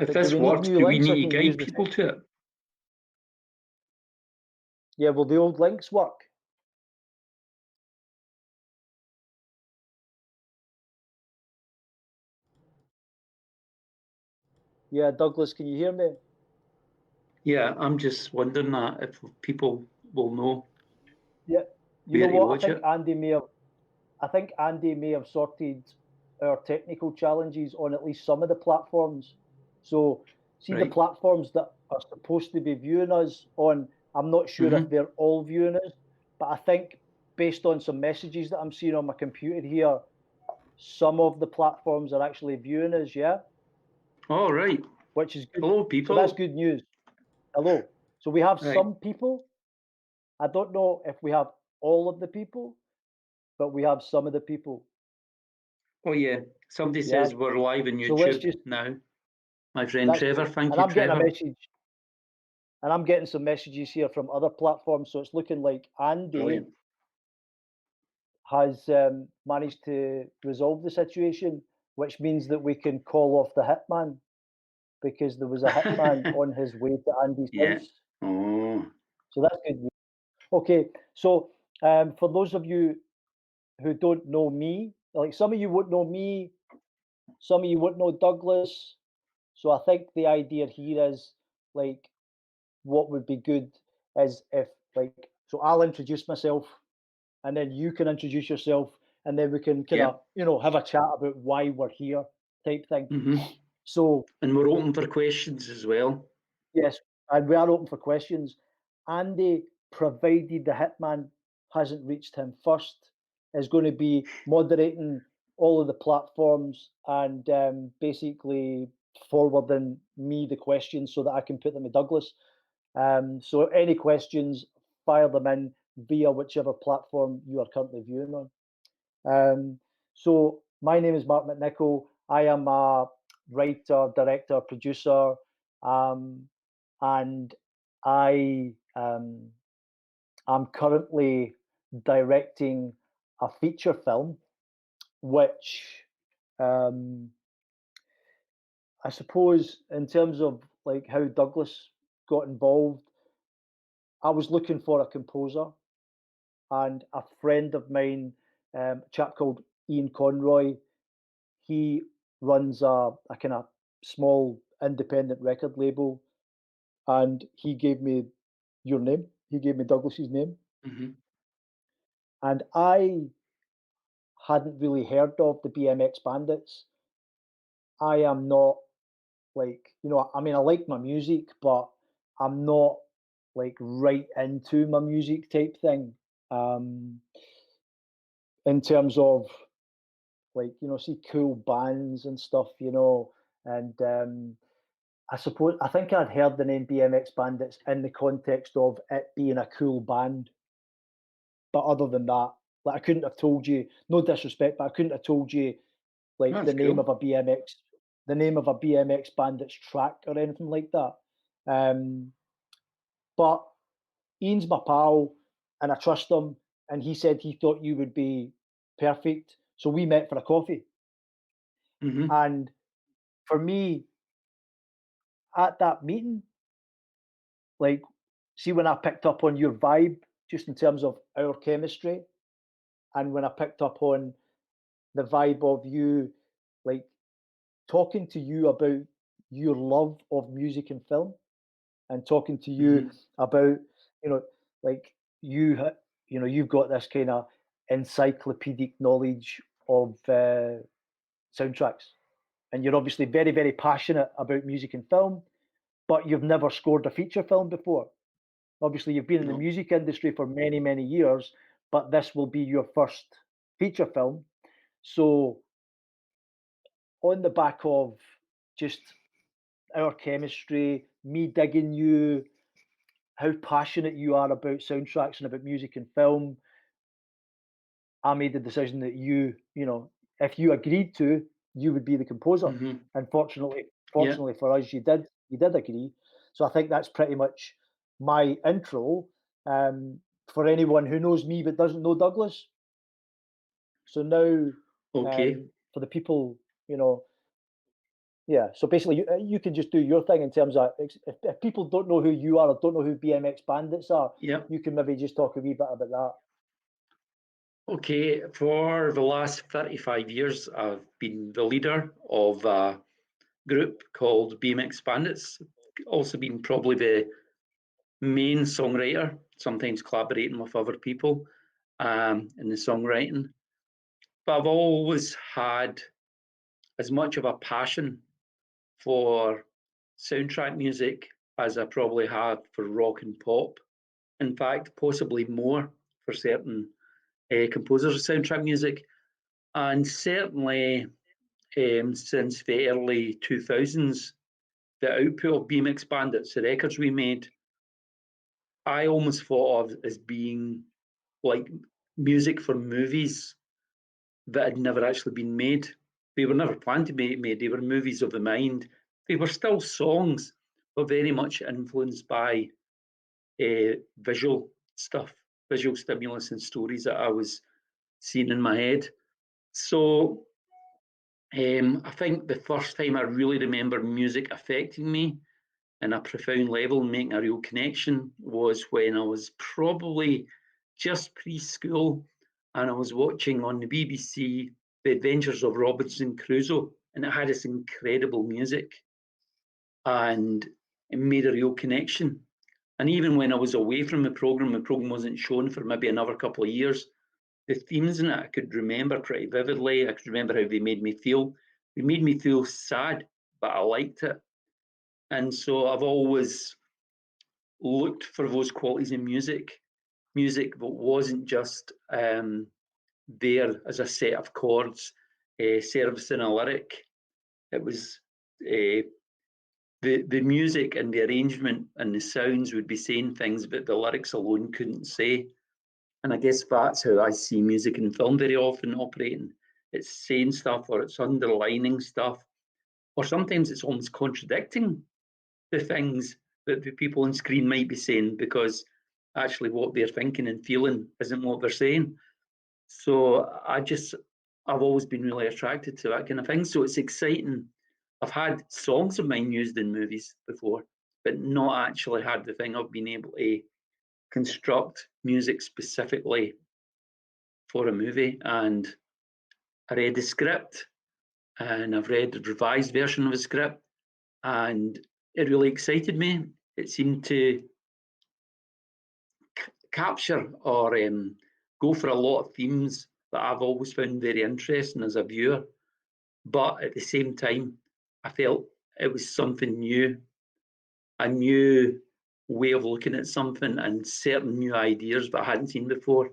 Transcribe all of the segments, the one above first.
If But do this we need works, new do we links? I need to can use guide the people to it? Yeah, will the old links work? Yeah, Douglas, can you hear me? Yeah, I'm just wondering that if people will know Yeah. You where know to what? watch it. I think Andy may have sorted our technical challenges on at least some of the platforms. So see the Right. platforms that are supposed to be viewing us on, I'm not sure if Mm-hmm. they're all viewing us, but I think based on some messages that I'm seeing on my computer here, some of the platforms are actually viewing us, yeah, All right. which is good. Hello, So that's people. good news. Hello. So we have Right. some people. I don't know if we have all of the people, but we have some of the people. Oh, yeah. Somebody Yeah. says we're live on So let's YouTube just, now. My friend that's Trevor. good. Thank And you, I'm getting a Trevor. message, and I'm getting some messages here from other platforms. So it's looking like Andy Brilliant. has managed to resolve the situation, which means that we can call off the hitman because there was a hitman on his way to Andy's Yeah. house. Oh, So that's good news. Okay. So for those of you who don't know me, like some of you won't know me, some of you won't know Douglas. So I think the idea here is like what would be good is if like so I'll introduce myself and then you can introduce yourself and then we can kind yeah. of have a chat about why we're here type thing. Mm-hmm. So And we're open for questions as well. yes, and we are open for questions. Andy, provided the hitman hasn't reached him first, is going to be moderating all of the platforms and basically forwarding me the questions so that I can put them to Douglas. So any questions, fire them in via whichever platform you are currently viewing on. So my name is Mark McNichol. I am a writer, director, producer, um, and I'm currently directing a feature film, which um, I suppose in terms of like how Douglas got involved, I was looking for a composer, and a friend of mine, a chap called Ian Conroy, he runs a kind of small independent record label, and he gave me your name. He gave me Douglas's name, Mm-hmm. and I hadn't really heard of the BMX Bandits. I am not like I mean, I like my music, but I'm not like right into my music type thing. Um, in terms of like see cool bands and stuff, and I think I'd heard the name BMX Bandits in the context of it being a cool band, but other than that, like I couldn't have told you. No disrespect, but I couldn't have told you like That's cool. the name of a BMX Bandits track or anything like that. Um, but Ian's my pal, and I trust him, and he said he thought you would be perfect, so we met for a coffee. Mm-hmm. And for me, at that meeting, like, see when I picked up on your vibe, just in terms of our chemistry, and when I picked up on the vibe of you, like talking to you about your love of music and film, and talking to you Mm-hmm. about, you know, like you've got this kind of encyclopedic knowledge of soundtracks, and you're obviously very, very passionate about music and film, but you've never scored a feature film before. Obviously, you've been in the No. music industry for many, many years, but this will be your first feature film. So, on the back of just our chemistry, me digging you, how passionate you are about soundtracks and about music and film, I made the decision that if you agreed to, you would be the composer. Mm-hmm. And Yeah. fortunately for us, you did agree. So I think that's pretty much my intro. Um, for anyone who knows me but doesn't know Douglas. So now, Okay. for the people, you know, Yeah, so basically, you can just do your thing in terms of if people don't know who you are or don't know who BMX Bandits are, Yeah. you can maybe just talk a wee bit about that. Okay, for the last 35 years, I've been the leader of a group called BMX Bandits. Also been probably the main songwriter, sometimes collaborating with other people in the songwriting. But I've always had as much of a passion for soundtrack music as I probably have for rock and pop. In fact, possibly more for certain composers of soundtrack music. And certainly since the early 2000s, the output of BMX Bandits, the records we made, I almost thought of as being like music for movies that had never actually been made. They were never planned to be made. They were movies of the mind. They were still songs, but very much influenced by visual stuff, visual stimulus and stories that I was seeing in my head. So I think the first time I really remember music affecting me in a profound level and making a real connection was when I was probably just preschool and I was watching on the BBC The Adventures of Robinson Crusoe, and it had this incredible music and it made a real connection. And even when I was away from the program wasn't shown for maybe another couple of years. The themes in it I could remember pretty vividly. I could remember how they made me feel. They made me feel sad, but I liked it. And so I've always looked for those qualities in music, music that wasn't just there as a set of chords, servicing a lyric. It was the music and the arrangement and the sounds would be saying things that the lyrics alone couldn't say. And I guess that's how I see music in film very often operating. It's saying stuff or it's underlining stuff, or sometimes it's almost contradicting the things that the people on screen might be saying because actually what they're thinking and feeling isn't what they're saying. So I've always been really attracted to that kind of thing. So it's exciting. I've had songs of mine used in movies before, but not actually had the thing of being able to construct music specifically for a movie. And I read the script and I've read the revised version of the script and it really excited me. It seemed to capture or go for a lot of themes that I've always found very interesting as a viewer. But at the same time, I felt it was something new, a new way of looking at something and certain new ideas that I hadn't seen before.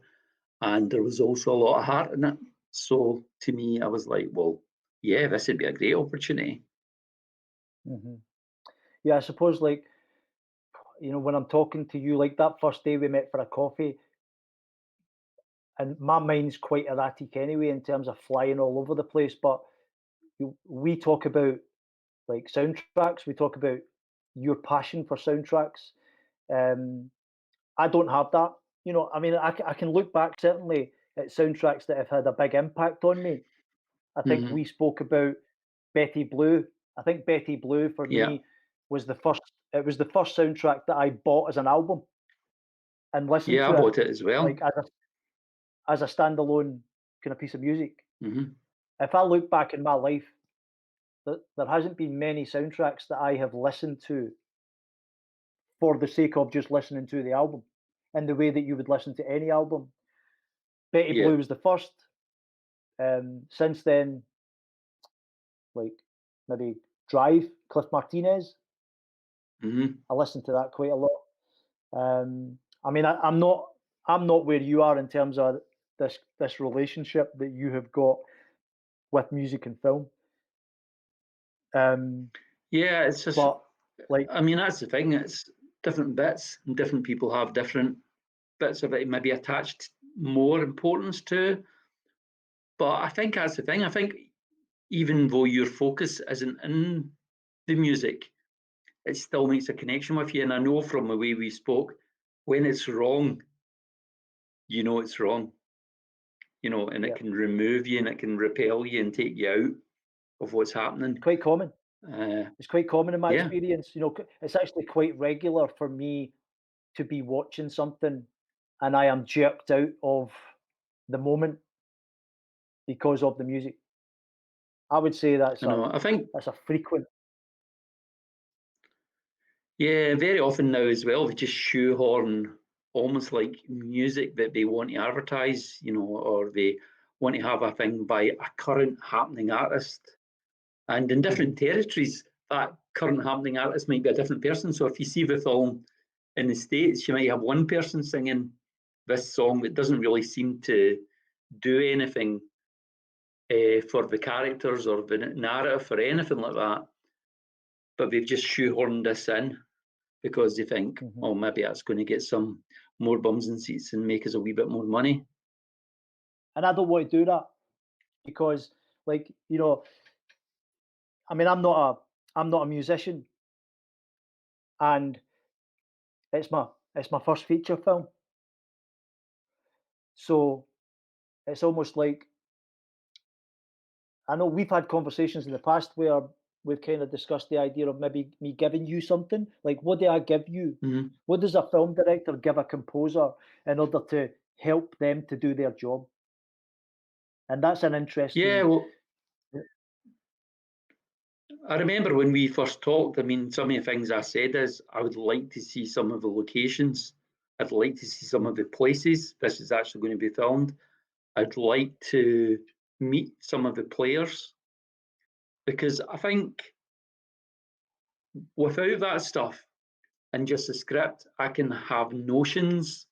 And there was also a lot of heart in it. So to me, I was like, well, yeah, this would be a great opportunity. Hmm. Yeah, I suppose like when I'm talking to you, like that first day we met for a coffee, and my mind's quite erratic anyway in terms of flying all over the place. But we talk about like soundtracks. We talk about your passion for soundtracks. Um, I don't have that. I mean, I can look back certainly at soundtracks that have had a big impact on me. I think Hmm. we spoke about Betty Blue. I think Betty Blue for Yeah. me was the first. It was the first soundtrack that I bought as an album and listened Yeah, I to it bought it as well. like as a standalone kind of piece of music. Hmm. If I look back in my life, there hasn't been many soundtracks that I have listened to for the sake of just listening to the album in the way that you would listen to any album. Betty Yeah. Blue was the first. Since then, like maybe Drive, Cliff Martinez. Hmm. I listen to that quite a lot. I mean, I'm not where you are in terms of this relationship that you have got with music and film. Um, Yeah, it's just, but like, I mean, that's the thing. It's different bits, and different people have different bits of it maybe attached more importance to. But I think that's the thing. I think even though your focus isn't in the music, it still makes a connection with you. And I know from the way we spoke, when it's wrong, you know it's wrong, and it yeah, can remove you and it can repel you and take you out of what's it's happening. quite common. It's quite common in my Yeah, experience. It's actually quite regular for me to be watching something and I am jerked out of the moment because of the music. I would say I know. I think, that's a frequent. yeah, very often now as well, they just shoehorn almost like music that they want to advertise, or they want to have a thing by a current happening artist. And in Mhm, different territories, that current happening artist might be a different person. So if you see the film in the States, you might have one person singing this song that doesn't really seem to do anything for the characters or the narrative or anything like that. But they've just shoehorned this in because they think, mhm. oh, maybe that's going to get some more bums and seats and make us a wee bit more money. And I don't want to do that because, like, I mean, I'm not a musician, and it's my first feature film, so it's almost like I know we've had conversations in the past where we've kind of discussed the idea of maybe me giving you something. Like, what do I give you? Mm-hmm. What does a film director give a composer in order to help them to do their job? And that's an Yeah, interesting. well, I remember when we first talked, I mean, some of the things I said is I would like to see some of the locations. I'd like to see some of the places this is actually going to be filmed. I'd like to meet some of the players because I think without that stuff and just the script, I can have notions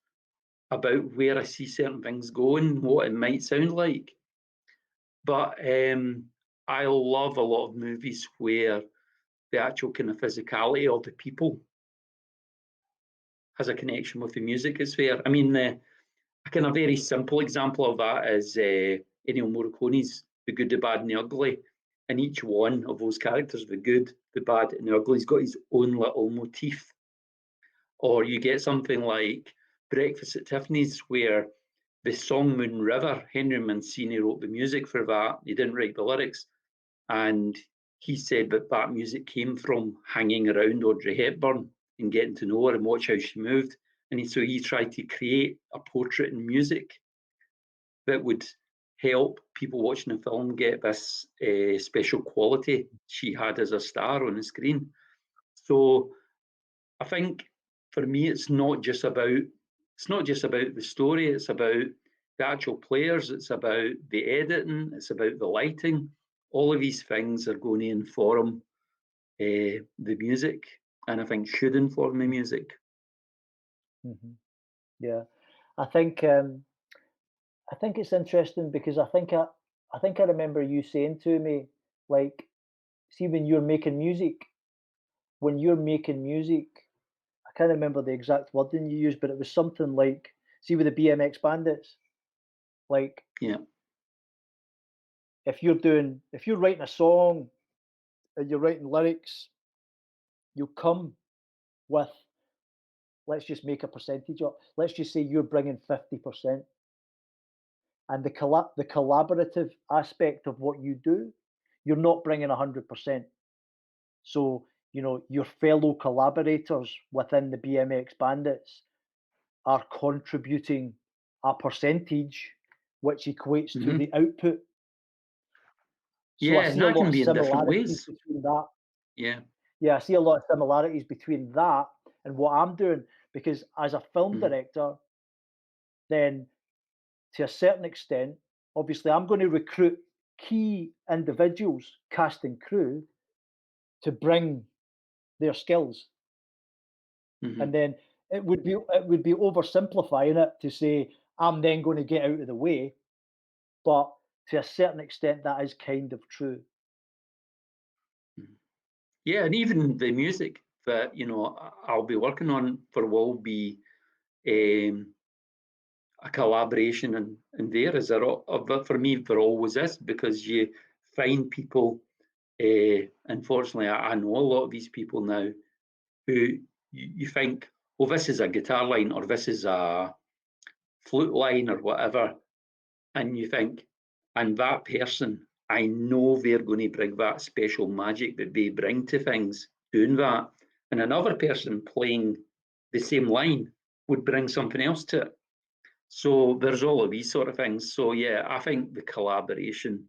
about where I see certain things going, what it might sound like. But I love a lot of movies where the actual kind of physicality of the people has a connection with the music. It's there. I mean, a kind of very simple example of that is Ennio Morricone's The Good, the Bad, and the Ugly. And each one of those characters, the good, the bad, and the ugly, has got his own little motif. Or you get something like Breakfast at Tiffany's, where the song Moon River, Henry Mancini wrote the music for that. He didn't write the lyrics. And he said that that music came from hanging around Audrey Hepburn and getting to know her and watch how she moved. And so he tried to create a portrait in music that would help people watching the film get this special quality she had as a star on the screen. So I think for me, it's not just about the story. It's about the actual players. It's about the editing. It's about the lighting. All of these things are going to inform the music, and I think should inform the music. Mhm. Yeah, I think um, I think it's interesting because I think I remember you saying to me, like, see when you're making music, I can't remember the exact wording you used, but it was something like, see with the BMX Bandits, like Yeah. if you're writing a song and you're writing lyrics, you come with, let's just make a percentage up. Let's just say you're bringing 50%, and the collaborative aspect of what you do, you're not bringing 100%. So, your fellow collaborators within the BMX Bandits are contributing a percentage which equates to Hmm. the output. So I Yeah, and see a that lot can of be in different similarities ways. between that. Yeah. Yeah, I see a lot of similarities between that and what I'm doing because as a film Mhm. director, then to a certain extent, obviously I'm going to recruit key individuals, cast and crew, to bring their skills. And Mhm. then it would be oversimplifying it to say I'm then going to get out of the way, but to a certain extent that is kind of true. Mhm. Yeah, and even the music that I'll be working on for will be um, a collaboration, and there is but for me there always is because you find people. Unfortunately, I know a lot of these people now who you think, well, this is a guitar line or this is a flute line or whatever, and you think, and that person I know they're going to bring that special magic that they bring to things doing that. And another person playing the same line would bring something else to it. So there's all of these sort of things. So yeah, I think the collaboration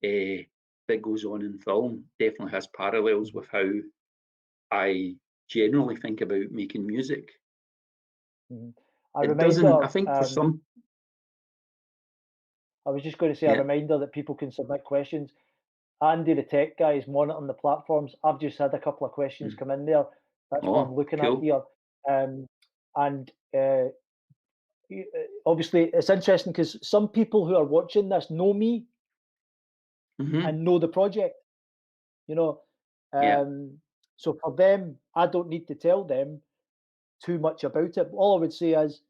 that goes on in film definitely has parallels with how I generally think about making music. Mhm. A It doesn't, reminder, I think for some, I was just going to say a yeah. reminder that people can submit questions. Andy, the tech guy, is monitoring the platforms. I've just had a couple of questions Mm. come in there. That's what I'm Oh, looking at cool. here. Um, and obviously, it's interesting because some people who are watching this know me Hmm. and know the project, you know. Yeah. So for them, I don't need to tell them too much about it. All I would say is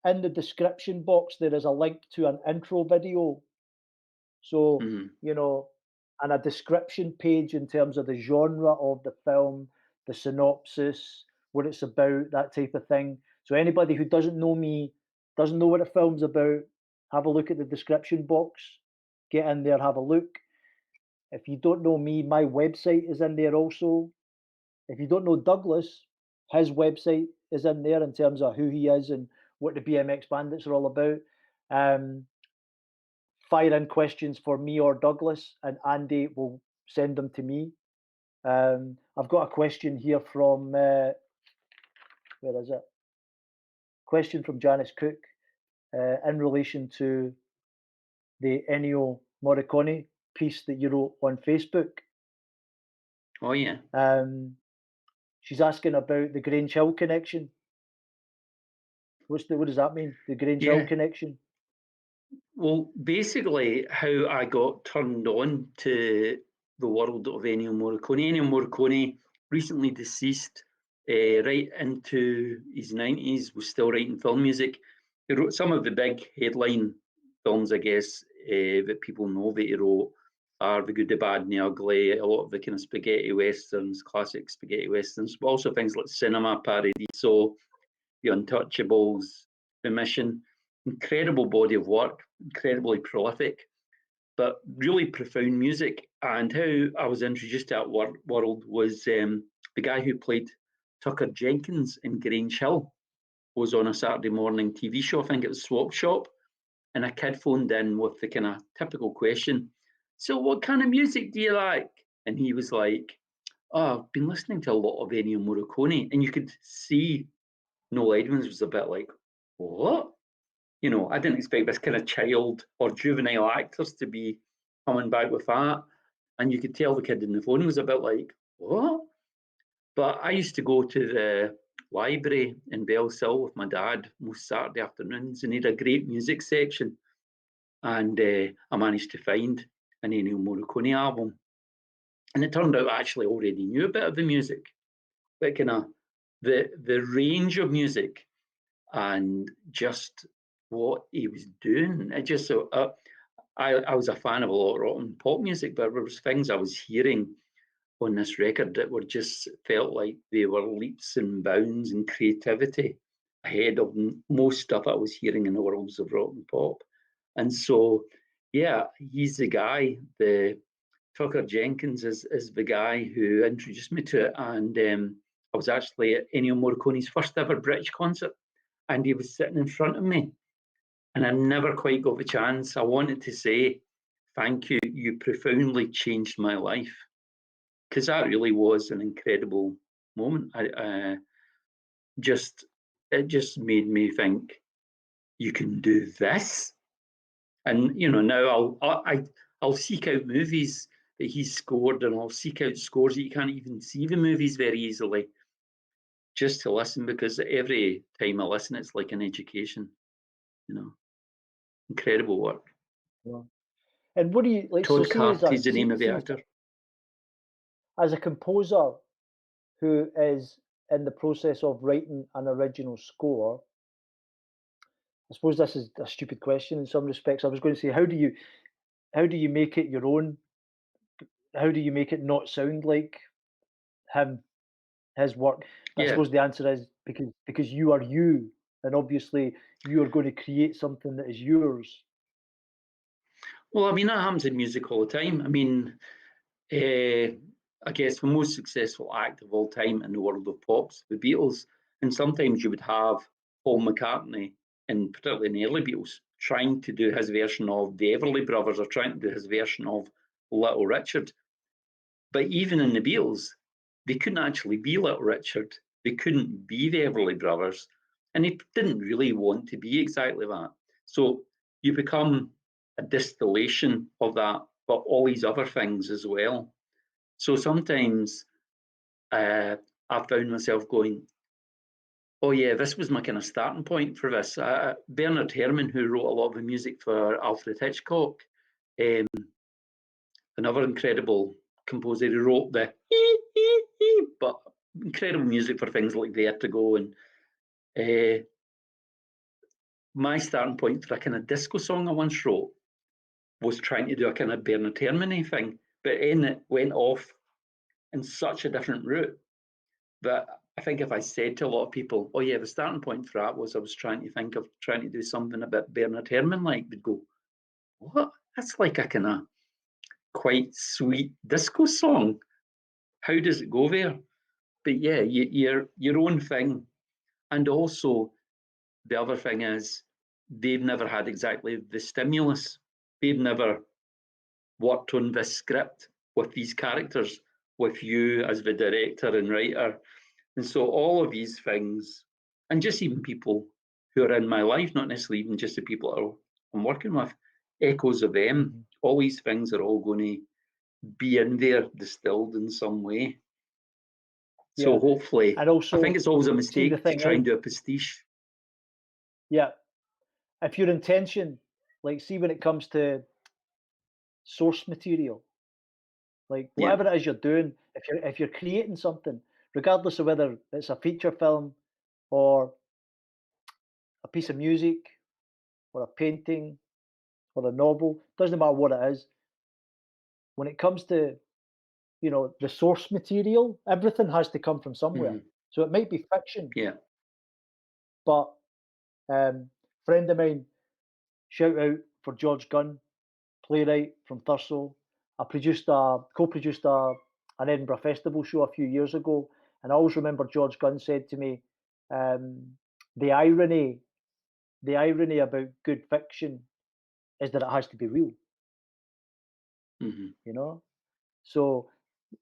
in the description box, there is a link to an intro video. So, Hmm. you know, and a description page in terms of the genre of the film, the synopsis, what it's about, that type of thing. So anybody who doesn't know me, doesn't know what the film's about, have a look at the description box, get in there, have a look. If you don't know me, my website is in there also. If you don't know Douglas, his website is in there in terms of who he is and what the BMX Bandits are all about. Um, Fire in questions for me or Douglas, and Andy will send them to me. I've got a question here from where is it? Question from Janice Cook in relation to the Ennio Morricone piece that you wrote on Facebook. Oh, yeah. Um, she's asking about the Grange Hill connection. What does that mean? The Grange Hill Yeah. connection? Well, basically, how I got turned on to the world of Ennio Morricone. Ennio Morricone, recently deceased, right into his 90s, was still writing film music. He wrote some of the big headline films, I guess, that people know that he wrote are The Good, the Bad, and the Ugly, a lot of the kind of spaghetti westerns, classic spaghetti westerns, but also things like Cinema Paradiso, The Untouchables, The Mission. Incredible body of work, incredibly prolific, but really profound music. And how I was introduced to that world was the guy who played Tucker Jenkins in Grange Hill was on a Saturday morning TV show. I think it was Swap Shop. And a kid phoned in with the kind of typical question, so what kind of music do you like? And he was like, oh, I've been listening to a lot of Ennio Morricone. And you could see Noel Edmonds was a bit like, what? You know, I didn't expect this kind of child or juvenile actors to be coming back with that. And you could tell the kid in the phone was a bit like, what? But I used to go to the library in Bellsill with my dad most Saturday afternoons, and he had a great music section. And I managed to find an Ennio Morricone album. And it turned out I actually already knew a bit of the music, but kind of the range of music and just what he was doing. It just so I was a fan of a lot of rock and pop music, but there was things I was hearing on this record that were just felt like they were leaps and bounds in creativity ahead of most stuff I was hearing in the worlds of rock and pop. And so, yeah, he's the guy. The Tucker Jenkins is the guy who introduced me to it, and I was actually at Ennio Morricone's first ever British concert, and he was sitting in front of me, and I never quite got the chance. I wanted to say, thank you, you profoundly changed my life, because that really was an incredible moment. Just it just made me think, you can do this. And you know, now I'll seek out movies that he's scored, and I'll seek out scores that you can't even see the movies very easily, just to listen, because every time I listen, it's like an education. You know, incredible work. Yeah. And what do you like? So Todd see Carty's the name of the see actor. as a composer who is in the process of writing an original score. I suppose this is a stupid question in some respects. I was going to say, how do you make it your own? How do you make it not sound like him, his work? I Yeah. suppose the answer is because you are you, and obviously you are going to create something that is yours. Well, I mean, that happens in music all the time. I mean, uh, I guess the most successful act of all time in the world of pop's the Beatles, and sometimes you would have Paul McCartney, and particularly in the early Beatles, trying to do his version of the Everly Brothers or trying to do his version of Little Richard. But even in the Beatles, they couldn't actually be Little Richard. They couldn't be the Everly Brothers, and they didn't really want to be exactly that. So you become a distillation of that, but all these other things as well. So sometimes I found myself going, "Oh yeah, this was my kind of starting point for this." Bernard Herrmann, who wrote a lot of the music for Alfred Hitchcock, um, another incredible composer who wrote the but incredible music for things like Vertigo. And uh, my starting point for a kind of disco song I once wrote was trying to do a kind of Bernard Herrmann thing, but then it went off in such a different route that I think if I said to a lot of people, "Oh yeah, the starting point for that was I was trying to think of trying to do something a bit Bernard Herrmann like," they'd go, "What? That's like a kind of quite sweet disco song. How does it go there?" But yeah, your own thing. And also the other thing is they've never had exactly the stimulus. They've never worked on this script with these characters, with you as the director and writer. And so all of these things, and just even people who are in my life, not necessarily even just the people I'm working with, echoes of them, Mhm. all these things are all going to be in there distilled in some way. So Yeah, hopefully, and I think also, it's always a see, the mistake to thing try is, and do a pastiche. yeah, if your intention, like, see, when it comes to source material, like Yeah. whatever it is you're doing, if you're creating something, regardless of whether it's a feature film or a piece of music or a painting or a novel, doesn't matter what it is. When it comes to, the source material, everything has to come from somewhere. Hmm. So it might be fiction, Yeah. but friend of mine, shout out for George Gunn, playwright from Thurso. I co-produced an Edinburgh Festival show a few years ago, and I always remember George Gunn said to me, um, the irony, the irony about good fiction is that it has to be real, Hmm. you know? So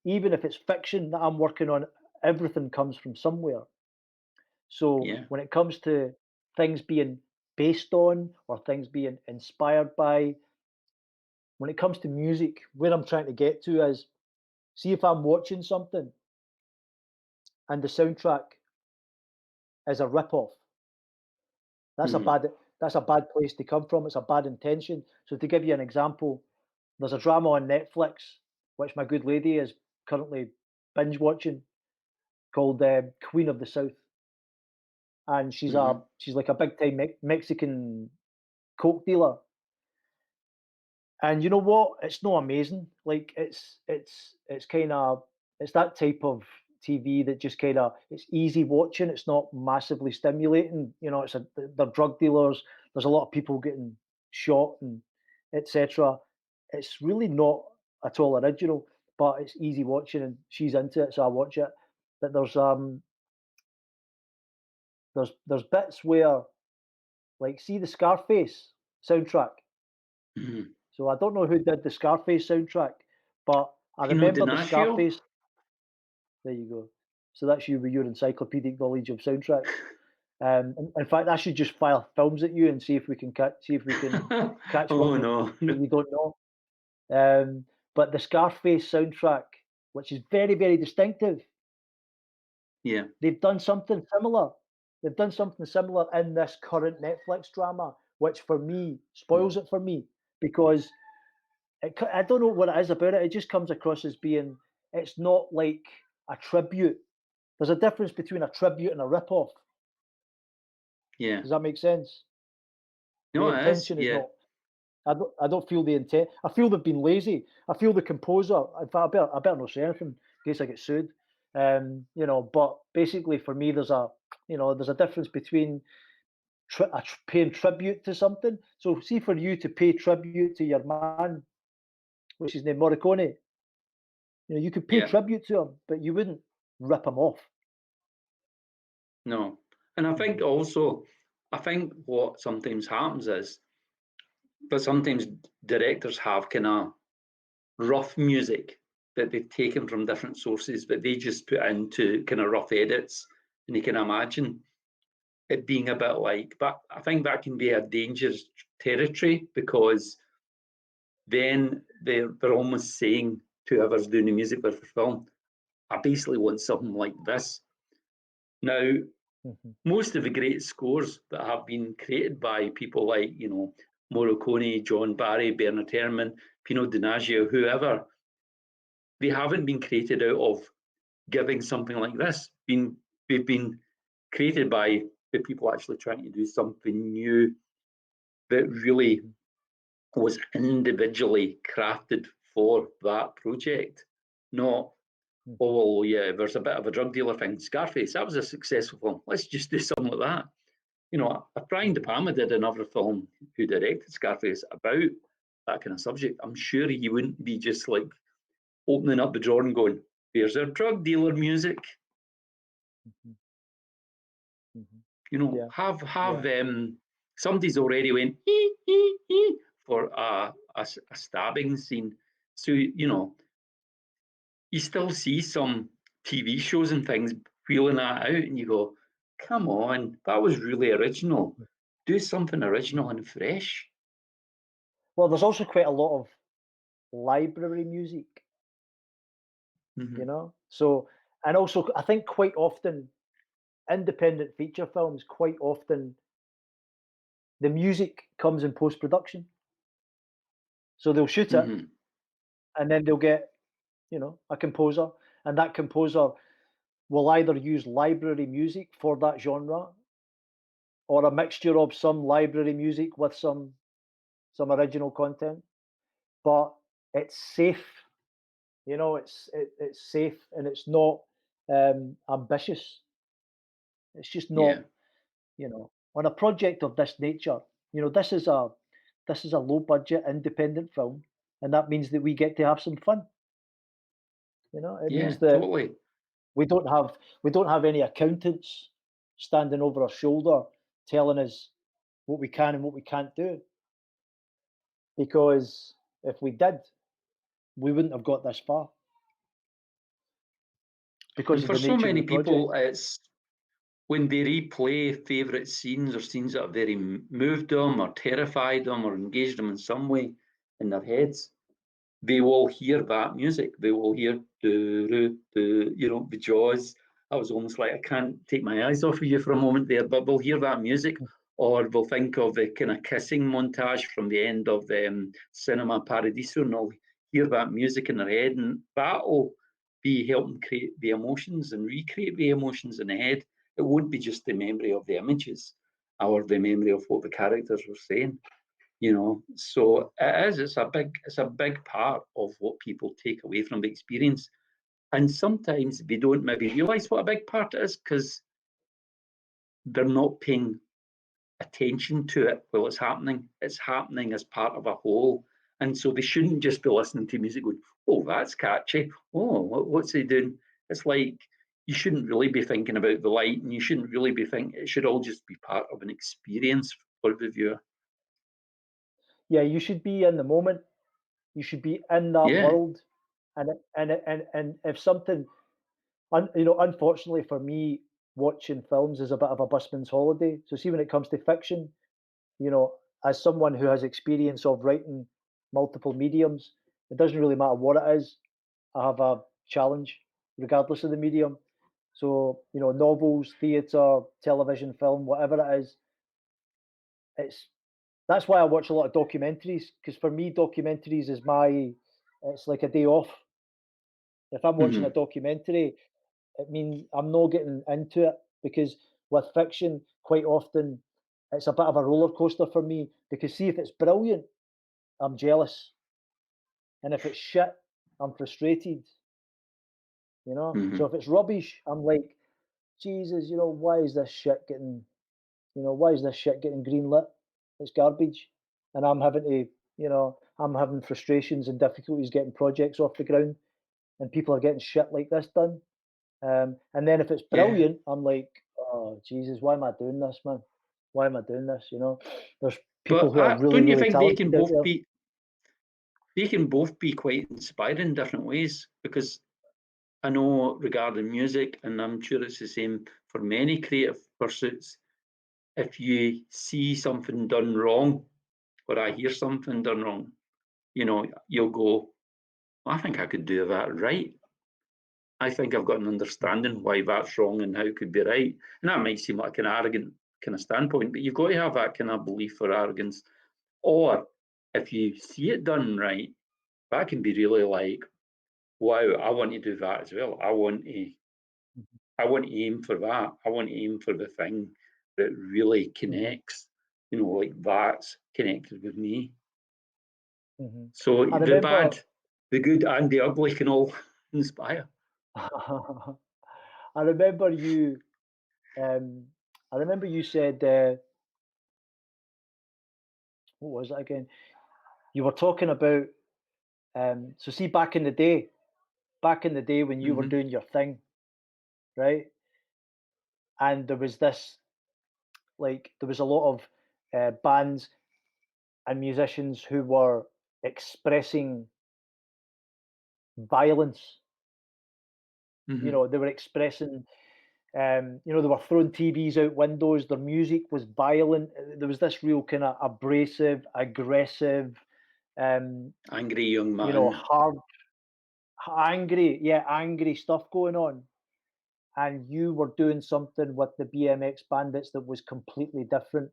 even if it's fiction that I'm working on, everything comes from somewhere. So Yeah. when it comes to things being based on or things being inspired by, when it comes to music, where I'm trying to get to is, see if I'm watching something and the soundtrack is a rip-off. That's a Hmm. bad that's a bad place to come from. It's a bad intention. So to give you an example, there's a drama on Netflix which my good lady is currently binge watching called Queen of the South, and Hmm. she's like a big time Mexican coke dealer. And you know what? It's not amazing. Like it's kind of it's that type of TV that just kind of it's easy watching. It's not massively stimulating. They're drug dealers. There's a lot of people getting shot and etc. It's really not at all original, but it's easy watching, and she's into it, so I watch it. But there's bits where, like, see the Scarface soundtrack. Hmm. So I don't know who did the Scarface soundtrack, but I Pino remember the Donaggio. Scarface. There you go. So that's you with your encyclopedic knowledge of soundtracks. In fact, I should just file films at you and see if we can catch one Oh that no, that no. you don't know. But the Scarface soundtrack, which is very, very distinctive, Yeah. they've done something similar. They've done something similar in this current Netflix drama, which for me spoils Mm. it for me because I don't know what it is about it. It just comes across as being it's not like a tribute. There's a difference between a tribute and a rip-off. Yeah. Does that make sense? The No, it is. intention is Yeah. not. I don't feel the intent. I feel they've been lazy. I feel the composer. In fact, I better not say anything in case I get sued. But basically for me, there's a difference between paying tribute to something. So, see, for you to pay tribute to your man, which is named Morricone, you could pay Yeah, tribute to him, but you wouldn't rip him off. no. And I think Mhm, also, I think what sometimes happens is that sometimes directors have kind of rough music that they've taken from different sources, but they just put into kind of rough edits. And you can imagine it being a bit like, but I think that can be a dangerous territory because then they're almost saying to whoever's doing the music for the film, I basically want something like this. Now, mhm, most of the great scores that have been created by people like, Morricone, John Barry, Bernard Herrmann, Pino Donaggio, whoever, they haven't been created out of giving something like this. They've been created by the people actually trying to do something new that really mhm, was individually crafted for that project. Not, mhm. oh yeah, there's a bit of a drug dealer thing. Scarface, that was a successful film. Let's just do something like that. If Brian De Palma did another film who directed Scarface about that kind of subject, I'm sure he wouldn't be just like opening up the drawer and going, "There's our drug dealer music." Mhm, mhm. Yeah, Have yeah. somebody's already went for a stabbing scene. So you still see some TV shows and things wheeling that out, and you go, "Come on, that was really original. Do something original and fresh." Well, there's also quite a lot of library music, Hmm. So, and also, I think quite often, independent feature films, quite often, the music comes in post production. So they'll shoot it, Hmm. and then they'll get, a composer, and that composer will either use library music for that genre or a mixture of some library music with some original content. But it's safe, it's safe and it's not ambitious. It's just not, Yeah, on a project of this nature. This is a low budget independent film, and that means that we get to have some fun. It yeah, means that totally. we don't have we don't have any accountants standing over our shoulder telling us what we can and what we can't do. Because if we did, we wouldn't have got this far because And of for the so nature of many the project. people, it's when they replay favourite scenes or scenes that have very moved them or terrified them or engaged them in some way in their heads, they will hear that music. They will hear the Jaws. That was almost like I can't take my eyes off of you for a moment there, but they'll hear that music, or they'll think of the kind of kissing montage from the end of the Cinema Paradiso, and they'll hear that music in their head, and that'll be helping create the emotions and recreate the emotions in the head. It won't be just the memory of the images or the memory of what the characters were saying. So it's a big part of what people take away from the experience, and sometimes they don't maybe realize what a big part it is because they're not paying attention to it while it's happening as part of a whole, and so they shouldn't just be listening to music going, oh, that's catchy, oh, what's he doing. It's like you shouldn't really be thinking about the light, and you shouldn't really be thinking. It should all just be part of an experience for the viewer. Yeah, you should be in the moment. You should be in that Yeah. world. And if something, unfortunately for me, watching films is a bit of a busman's holiday. So see, when it comes to fiction, you know, as someone who has experience of writing multiple mediums, it doesn't really matter what it is. I have a challenge regardless of the medium. So, novels, theatre, television, film, whatever it is, it's that's why I watch a lot of documentaries, because for me, documentaries is it's like a day off. If I'm watching a Hmm. documentary, it means I'm not getting into it, because with fiction, quite often, it's a bit of a roller coaster for me, because see, if it's brilliant, I'm jealous. And if it's shit, I'm frustrated. So Hmm. if it's rubbish, I'm like, Jesus, why is this shit getting You know, why is this shit getting greenlit? It's garbage. And I'm having to, you know, I'm having frustrations and difficulties getting projects off the ground, and people are getting shit like this done. And then if it's Yeah. brilliant, I'm like, oh Jesus, why am I doing this, man? Why am I doing this? You know, there's people But who are really, don't you really think talented out there. they can both be quite inspiring in different ways? Because I know regarding music, and I'm sure it's the same for many creative pursuits, if you see something done wrong, or I hear something done wrong, you know, you'll go, well, I think I could do that right. I think I've got an understanding why that's wrong and how it could be right. And that might seem like an arrogant kind of standpoint, but you've got to have that kind of belief or arrogance. Or if you see it done right, that can be really like, wow, I want to do that as well. I want to aim for that. I want to aim for the thing that really Hmm. connects, you know, like that's connected with me. Hmm. So I the remember, bad, the good and the ugly can all inspire. I remember you, um, I remember you said, what was it again? You were talking about, so see, back in the day when you were Hmm. doing your thing, right? And there was this, like, there was a lot of bands and musicians who were expressing violence. You Hmm. know, they were expressing, you know, they were throwing TVs out windows. Their music was violent. There was this real kind of abrasive, aggressive, um, Angry young you know, man. hard, angry, yeah, angry stuff going on. And you were doing something with the BMX Bandits that was completely different.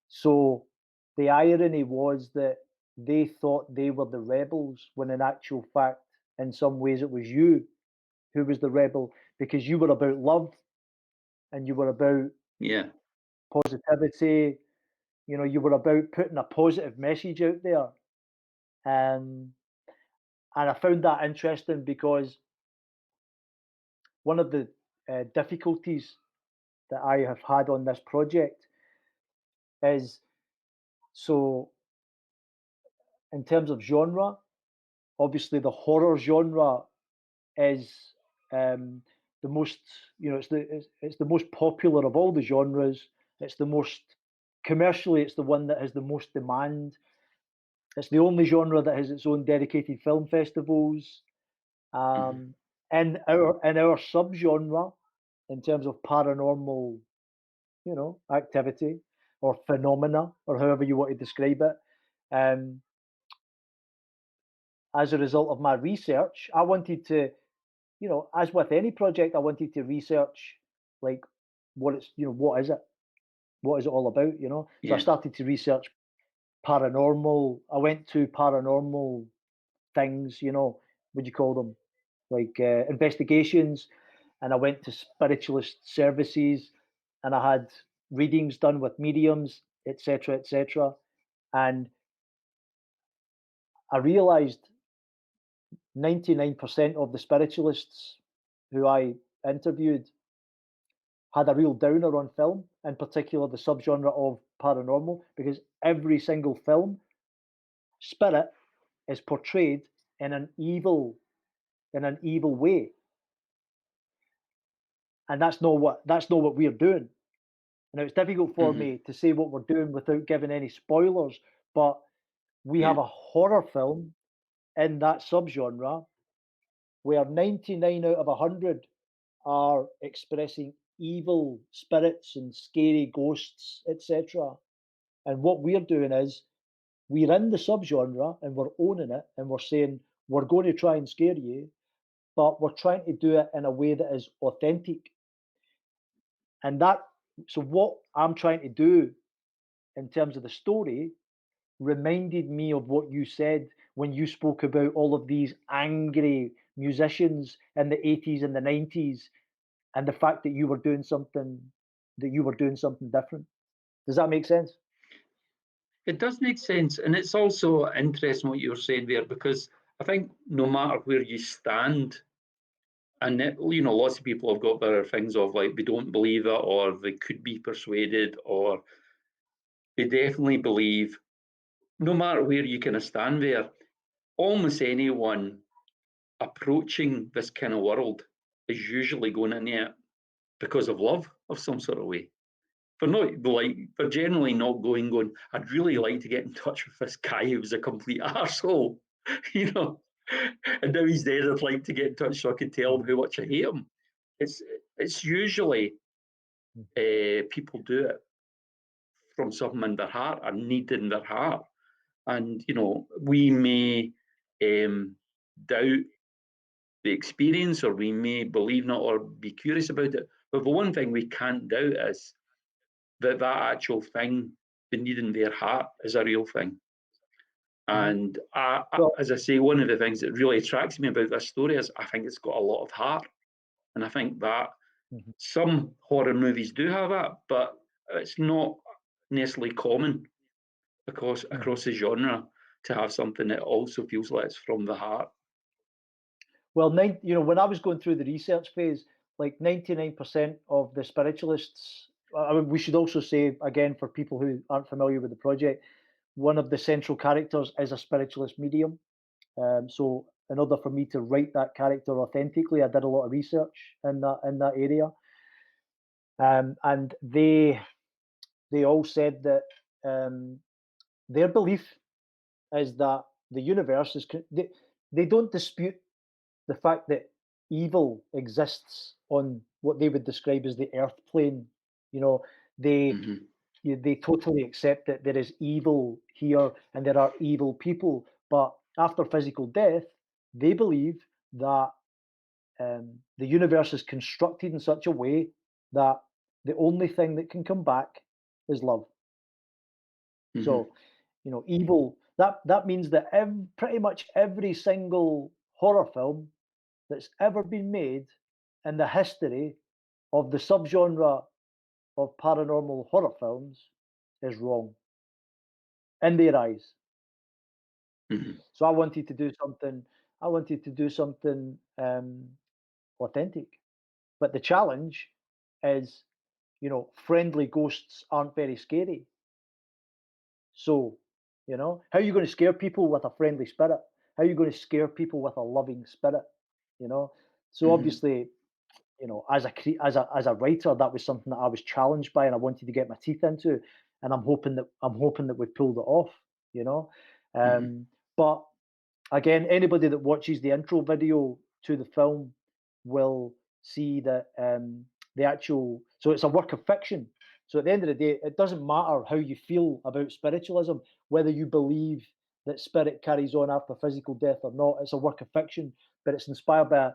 So the irony was that they thought they were the rebels when in actual fact, in some ways, it was you who was the rebel because you were about love and you were about Yeah. positivity. You know, you were about putting a positive message out there. Um, and I found that interesting because one of the difficulties that I have had on this project is so, in terms of genre, obviously the horror genre is the most, you know, it's the most popular of all the genres. It's the most commercially, it's the one that has the most demand. It's the only genre that has its own dedicated film festivals. Hmm. Um, in our subgenre, in terms of paranormal, you know, activity or phenomena or however you want to describe it, um, as a result of my research, I wanted to, you know, as with any project, I wanted to research like what it's, you know, what is it? What is it all about? You know? So I Yeah. started to research paranormal. I went to paranormal things, you know, what do you call them? Like investigations. And I went to spiritualist services and I had readings done with mediums, etc., etc. And I realized 99% of the spiritualists who I interviewed had a real downer on film, in particular the subgenre of paranormal, because every single film, spirit is portrayed in an evil way, and that's not what we're doing. Now it's difficult for Hmm. me to say what we're doing without giving any spoilers, but we Yeah. have a horror film in that subgenre where 99 out of 100 are expressing evil spirits and scary ghosts, etc. And what we're doing is we're in the subgenre and we're owning it and we're saying we're going to try and scare you, but we're trying to do it in a way that is authentic. And so what I'm trying to do in terms of the story reminded me of what you said when you spoke about all of these angry musicians in the 80s and the 90s and the fact that you were doing something different. Does that make sense? It does make sense. And it's also interesting what you were saying there, because I think no matter where you stand And lots of people have got their things of like they don't believe it, or they could be persuaded, or they definitely believe. No matter where you kind of stand there, almost anyone approaching this kind of world is usually going in it because of love of some sort of way. They're generally not going, I'd really like to get in touch with this guy who was a complete arsehole, you know. And now he's dead, I'd like to get in touch so I can tell him Mhm, how much I hate him. It's it's usually mhm, people do it from something in their heart, a need in their heart. And we may doubt the experience, or we may believe not, or be curious about it. But the one thing we can't doubt is that actual thing, the need in their heart, is a real thing. mhm. And Well, as I say, one of the things that really attracts me about this story is I think it's got a lot of heart. And I think that mhm, some horror movies do have that, but it's not necessarily common mhm. across the genre to have something that also feels like it's from the heart. Well, when I was going through the research phase, like 99% of the spiritualists, I mean, we should also say, again, for people who aren't familiar with the project, one of the central characters is a spiritualist medium. So in order for me to write that character authentically, I did a lot of research in that area. And they all said that um, their belief is that the universe they don't dispute the fact that evil exists on what they would describe as the earth plane. You know, they Hmm. they totally accept that there is evil here and there are evil people. But after physical death, they believe that the universe is constructed in such a way that the only thing that can come back is love. Hmm. So, evil, that means that pretty much every single horror film that's ever been made in the history of the subgenre of paranormal horror films is wrong in their eyes. Hmm. So I wanted to do something authentic. But the challenge is, friendly ghosts aren't very scary. So, how are you going to scare people with a friendly spirit? How are you going to scare people with a loving spirit? You know, so Hmm. obviously, as a writer, that was something that I was challenged by, and I wanted to get my teeth into, and I'm hoping that we pulled it off. You know, Hmm. um, but again, anybody that watches the intro video to the film will see that so it's a work of fiction. So at the end of the day, it doesn't matter how you feel about spiritualism, whether you believe that spirit carries on after physical death or not. It's a work of fiction, but it's inspired by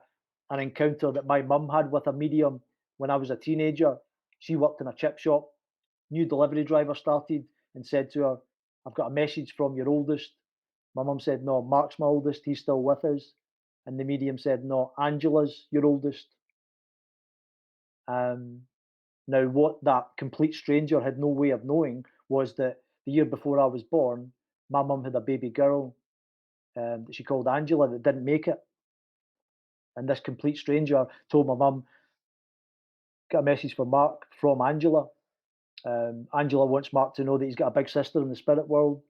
an encounter that my mum had with a medium when I was a teenager. She worked in a chip shop. New delivery driver started and said to her, "I've got a message from your oldest." My mum said, "No, Mark's my oldest, he's still with us." And the medium said, "No, Angela's your oldest." Um, Now, what that complete stranger had no way of knowing was that the year before I was born, my mum had a baby girl that she called Angela that didn't make it. And this complete stranger told my mum, "Got a message for Mark from Angela. Angela wants Mark to know that he's got a big sister in the spirit world.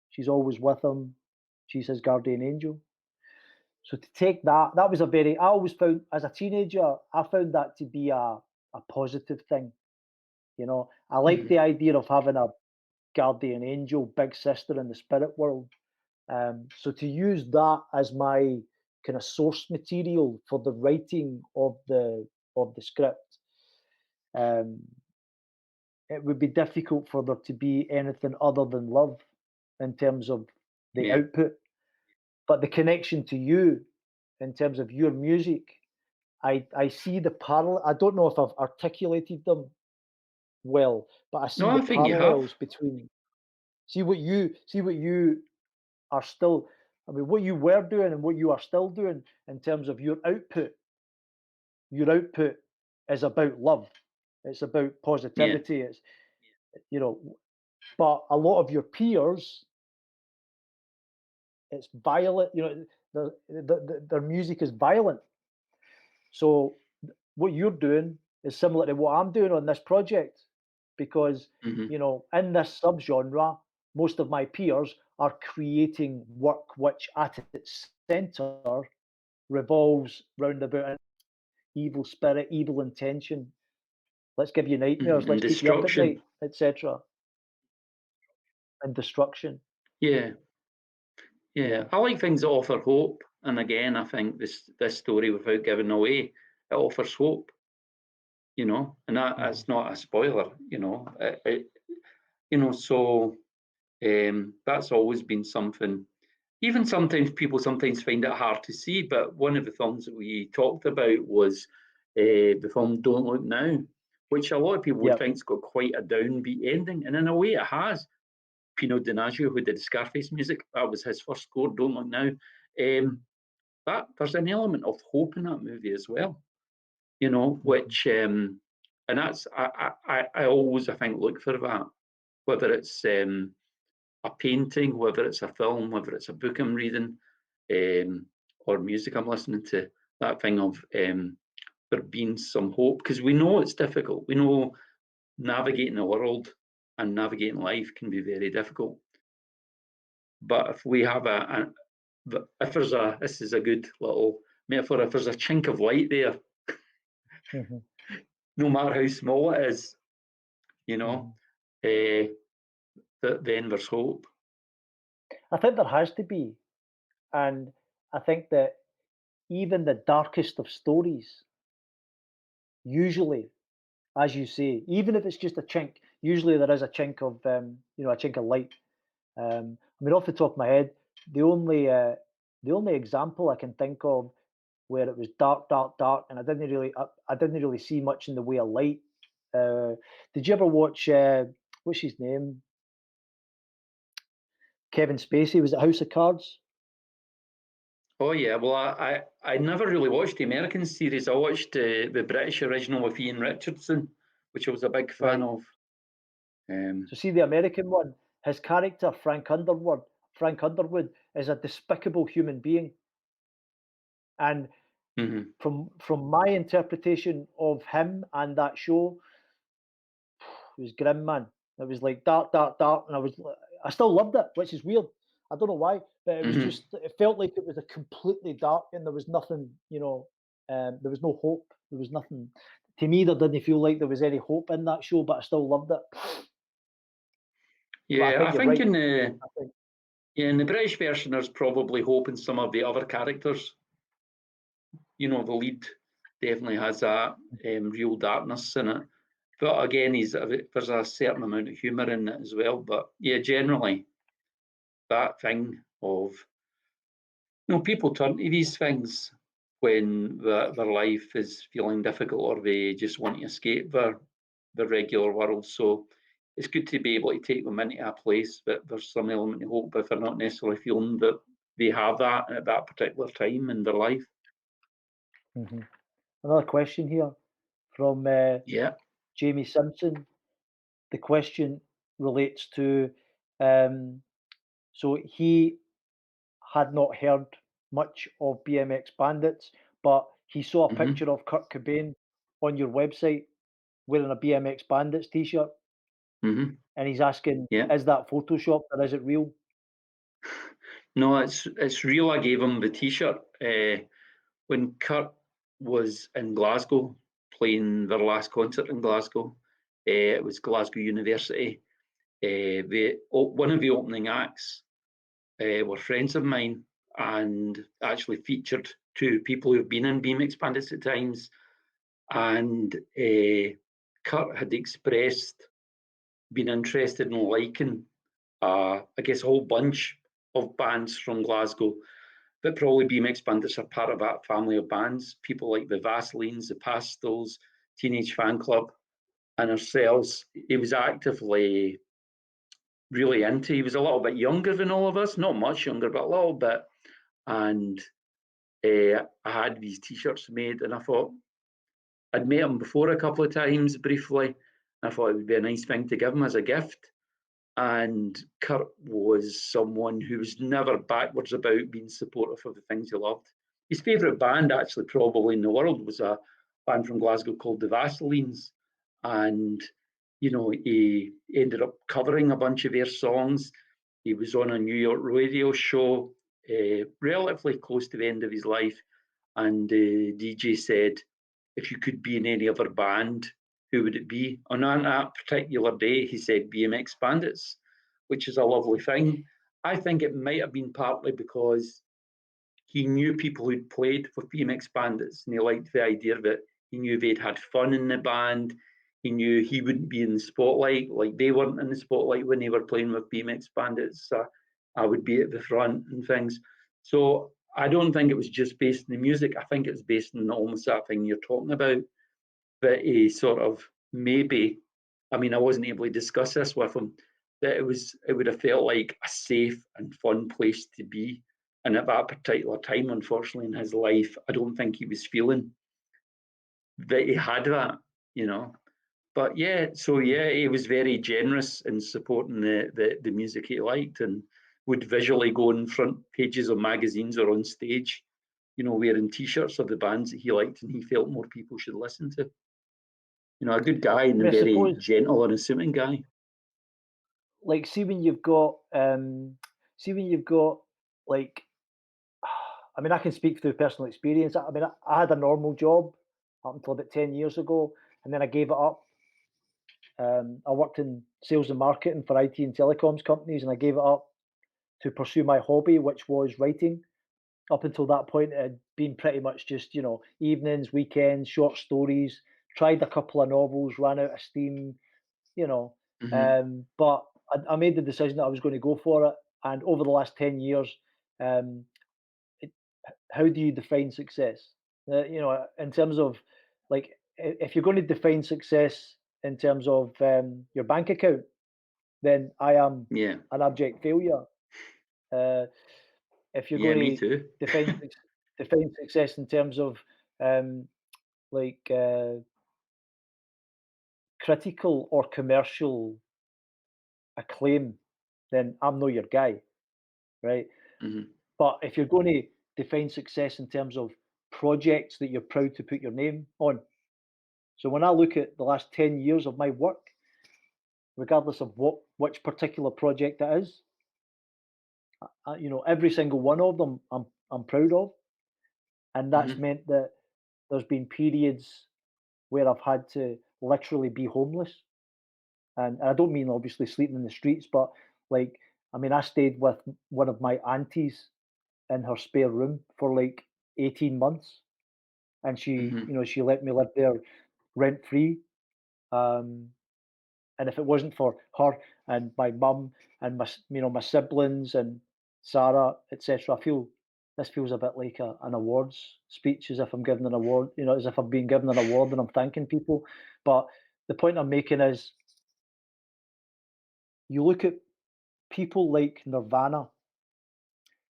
She's always with him. She's his guardian angel." So to take that, that was I always found as a teenager, I found that to be a positive thing. I like Hmm. the idea of having a guardian angel, big sister in the spirit world. So to use that as my kind of source material for the writing of the script, um, it would be difficult for there to be anything other than love in terms of the Yeah. output. But the connection to you in terms of your music, I see the parallel. I don't know if I've articulated them well, but I see No, the I think you have. parallels between see what you are still I mean, what you were doing and what you are still doing in terms of your output. Your output is about love. It's about Yeah. positivity. It's you know, but a lot of your peers, it's violent. Their music is violent. So what you're doing is similar to what I'm doing on this project, because hmm in this subgenre, most of my peers are creating work which, at its centre, revolves round about an evil spirit, evil intention. Let's give you nightmares. And Let's keep you up at destruction. night, etc. And destruction. Yeah, yeah. Yeah. I like things that offer hope. And again, I think this story, without giving away, it offers hope. And Mhm. that's not a spoiler. So that's always been something. Even sometimes people sometimes find it hard to see, but one of the films that we talked about was the film Don't Look Now, which a lot of people would Yep. think's got quite a downbeat ending, and in a way it has. Pino Donaggio, who did Scarface music, that was his first score, Don't Look Now. Um, that there's an element of hope in that movie as well, Mhm. which and that's I always I think look for that, whether it's a painting, whether it's a film, whether it's a book I'm reading, um, or music I'm listening to, that thing of there being some hope, because we know it's difficult. We know navigating the world and navigating life can be very difficult. But if we have if there's this is a good little metaphor, if there's a chink of light there, Mhm. no matter how small it is, you know, Mhm. uh, then there's hope. I think there has to be, and I think that even the darkest of stories, usually, as you say, even if it's just a chink, usually there is a chink of a chink of light. I mean, off the top of my head, the only uh, the only example I can think of where it was dark, dark, dark, and I didn't really see much in the way of light. Uh, did you ever watch what's his name? Kevin Spacey, was it House of Cards? Oh yeah, well I never really watched the American series. I watched the British original with Ian Richardson, which I was a big fan Right. of. Um, So see the American one, his character Frank Underwood is a despicable human being, and mhm, from my interpretation of him and that show, it was grim, man. It was like dark, dark, dark, and I still loved it, which is weird. I don't know why, but mhm. it felt like it was a completely dark, and there was nothing, there was no hope. There was nothing. To me, there didn't feel like there was any hope in that show, but I still loved it. But I Yeah, I think you're think right. in the I think. yeah, in the British version, there's probably hope in some of the other characters. The lead definitely has that real darkness in it. But again, there's a certain amount of humour in it as well. But yeah, generally that thing of people turn to these things when their life is feeling difficult or they just want to escape their regular world. So it's good to be able to take them into a place that there's some element of hope if they're not necessarily feeling that they have that at that particular time in their life. Mhm. Another question here from Yeah. Jamie Simpson. The question relates to um, so he had not heard much of BMX Bandits, but he saw a hmm picture of Kurt Cobain on your website wearing a BMX Bandits t-shirt, hmm and he's asking, Yeah. is that Photoshop or is it real? No, it's real. I gave him the T-shirt when Kurt was in Glasgow playing their last concert in Glasgow. It was Glasgow University. One of the opening acts were friends of mine and actually featured two people who've been in BMX Bandits at times. And Kurt had expressed being interested in liking, I guess, a whole bunch of bands from Glasgow. But probably BMX Bandits are part of that family of bands. People like the Vaselines, the Pastels, Teenage Fan Club, and ourselves. He was actively really into. He was a little bit younger than all of us, not much younger, but a little bit. And I had these T-shirts made, and I thought I'd met him before a couple of times briefly. I thought it would be a nice thing to give him as a gift. And Kurt was someone who was never backwards about being supportive of the things he loved. his favourite band, actually, probably in the world, was a band from Glasgow called the Vaselines. And, you know, he ended up covering a bunch of their songs. He was on a New York radio show relatively close to the end of his life. And the DJ said, if you could be in any other band, who would it be? On that particular day, he said BMX Bandits, which is a lovely thing. I think it might have been partly because he knew people who'd played with BMX Bandits, and he liked the idea that he knew they'd had fun in the band. He knew he wouldn't be in the spotlight, like they weren't in the spotlight when they were playing with BMX Bandits. I would be at the front and things. So I don't think it was just based on the music. I think it's based on almost that thing you're talking about, that he sort of maybe, I mean, I wasn't able to discuss this with him, that it would have felt like a safe and fun place to be. And at that particular time, unfortunately, in his life, I don't think he was feeling that he had that, you know. But yeah, so yeah, he was very generous in supporting the music he liked, and would visually go on front pages of magazines or on stage, you know, wearing T-shirts of the bands that he liked and he felt more people should listen to. You know, a good guy and I a mean, I very suppose, gentle, unassuming guy. like, see when you've got like, I mean, I can speak through personal experience. I mean, I had a normal job up until about 10 years ago, and then I gave it up. I worked in sales and marketing for IT and telecoms companies, and I gave it up to pursue my hobby, which was writing. Up until that point, it had been pretty much just, you know, evenings, weekends, short stories. Tried a couple of novels, ran out of steam, you know. Mm-hmm. But I made the decision that I was going to go for it. And over the last 10 years, um, it, how do you define success? You know, in terms of, like, if you're going to define success in terms of your bank account, then I am Yeah, an abject failure. Uh, if you're yeah, going me to too. define success in terms of um, like critical or commercial acclaim, then I'm not your guy, right? Mm-hmm. But if you're going to define success in terms of projects that you're proud to put your name on, so when I look at the last 10 years of my work, regardless of which particular project it is, you know, every single one of them I'm proud of, and that's Mm-hmm. meant that there's been periods where I've had to literally be homeless, and I don't mean obviously sleeping in the streets, but like, I mean, I stayed with one of my aunties in her spare room for like 18 months, and she, Mm-hmm. you know, she let me live there rent free. Um, and if it wasn't for her and my mum and you know, my siblings and Sarah, etc., I feel this feels a bit like an awards speech, as if I'm giving an award, you know, as if I'm being given an award and I'm thanking people. But the point I'm making is, you look at people like Nirvana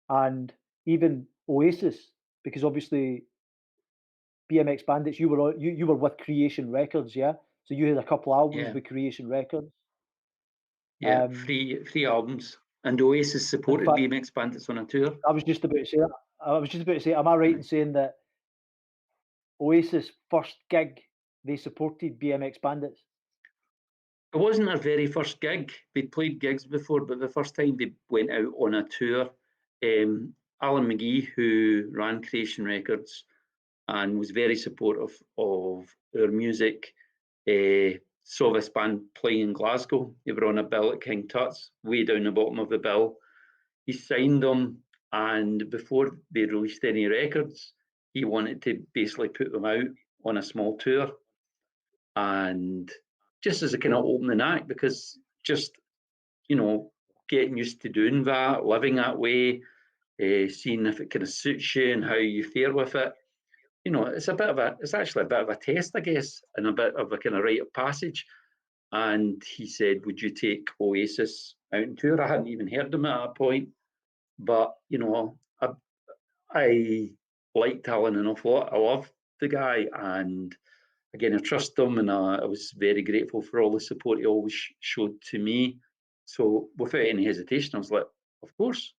and even Oasis, because obviously BMX Bandits, you were with Creation Records, yeah. So you had a couple albums Yeah, with Creation Records. yeah, Um, three albums. And Oasis in supported fact, BMX Bandits on a tour. I was just about to say that. I was just about to say, am I right Right. in saying that Oasis' first gig, they supported BMX Bandits? It wasn't their very first gig. They'd played gigs before, but the first time they went out on a tour, Alan McGee, who ran Creation Records and was very supportive of our music, saw this band playing in Glasgow. They were on a bill at King Tut's, way down the bottom of the bill. He signed them, and before they released any records, he wanted to basically put them out on a small tour. And just as a kind of opening act, because just, you know, getting used to doing that, living that way, seeing if it kind of suits you and how you fare with it. You know, it's actually a bit of a test, I guess, and a bit of a kind of rite of passage. And he said, would you take Oasis out on tour? I hadn't even heard them at that point, but, you know, I liked Alan an awful lot. I loved the guy, and again, I trust him, and I was very grateful for all the support he always showed to me. So without any hesitation, I was like, of course,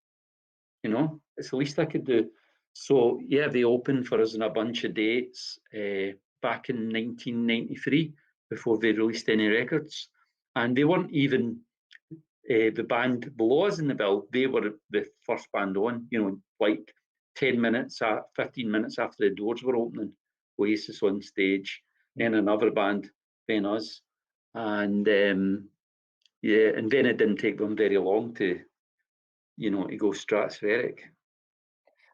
you know, it's the least I could do. So yeah, they opened for us in a bunch of dates back in 1993 before they released any records, and they weren't even the band below us in the bill. They were the first band on. Like 15 minutes after the doors were opening, Oasis on stage, then another band, then us, and yeah, and then it didn't take them very long to go stratospheric.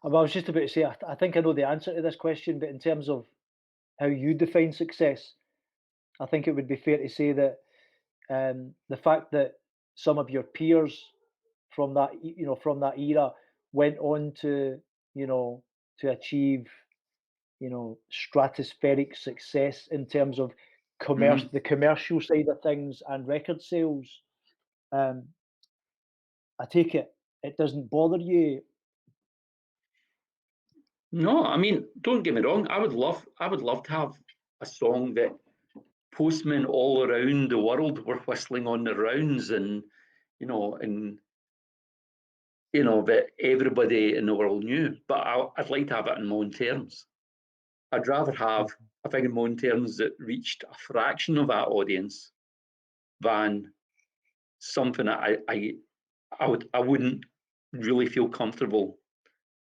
I was just about to say, I think I know the answer to this question, but in terms of how you define success, I think it would be fair to say that the fact that some of your peers from that from that era went on to to achieve stratospheric success in terms of Mhm. the commercial side of things and record sales. Um, I take it doesn't bother you. No, I mean, don't get me wrong. I would love to have a song that postmen all around the world were whistling on the rounds, and and that everybody in the world knew. But I'd like to have it in my own terms. I'd rather have Mhm, a thing in my own terms that reached a fraction of that audience than something that I wouldn't really feel comfortable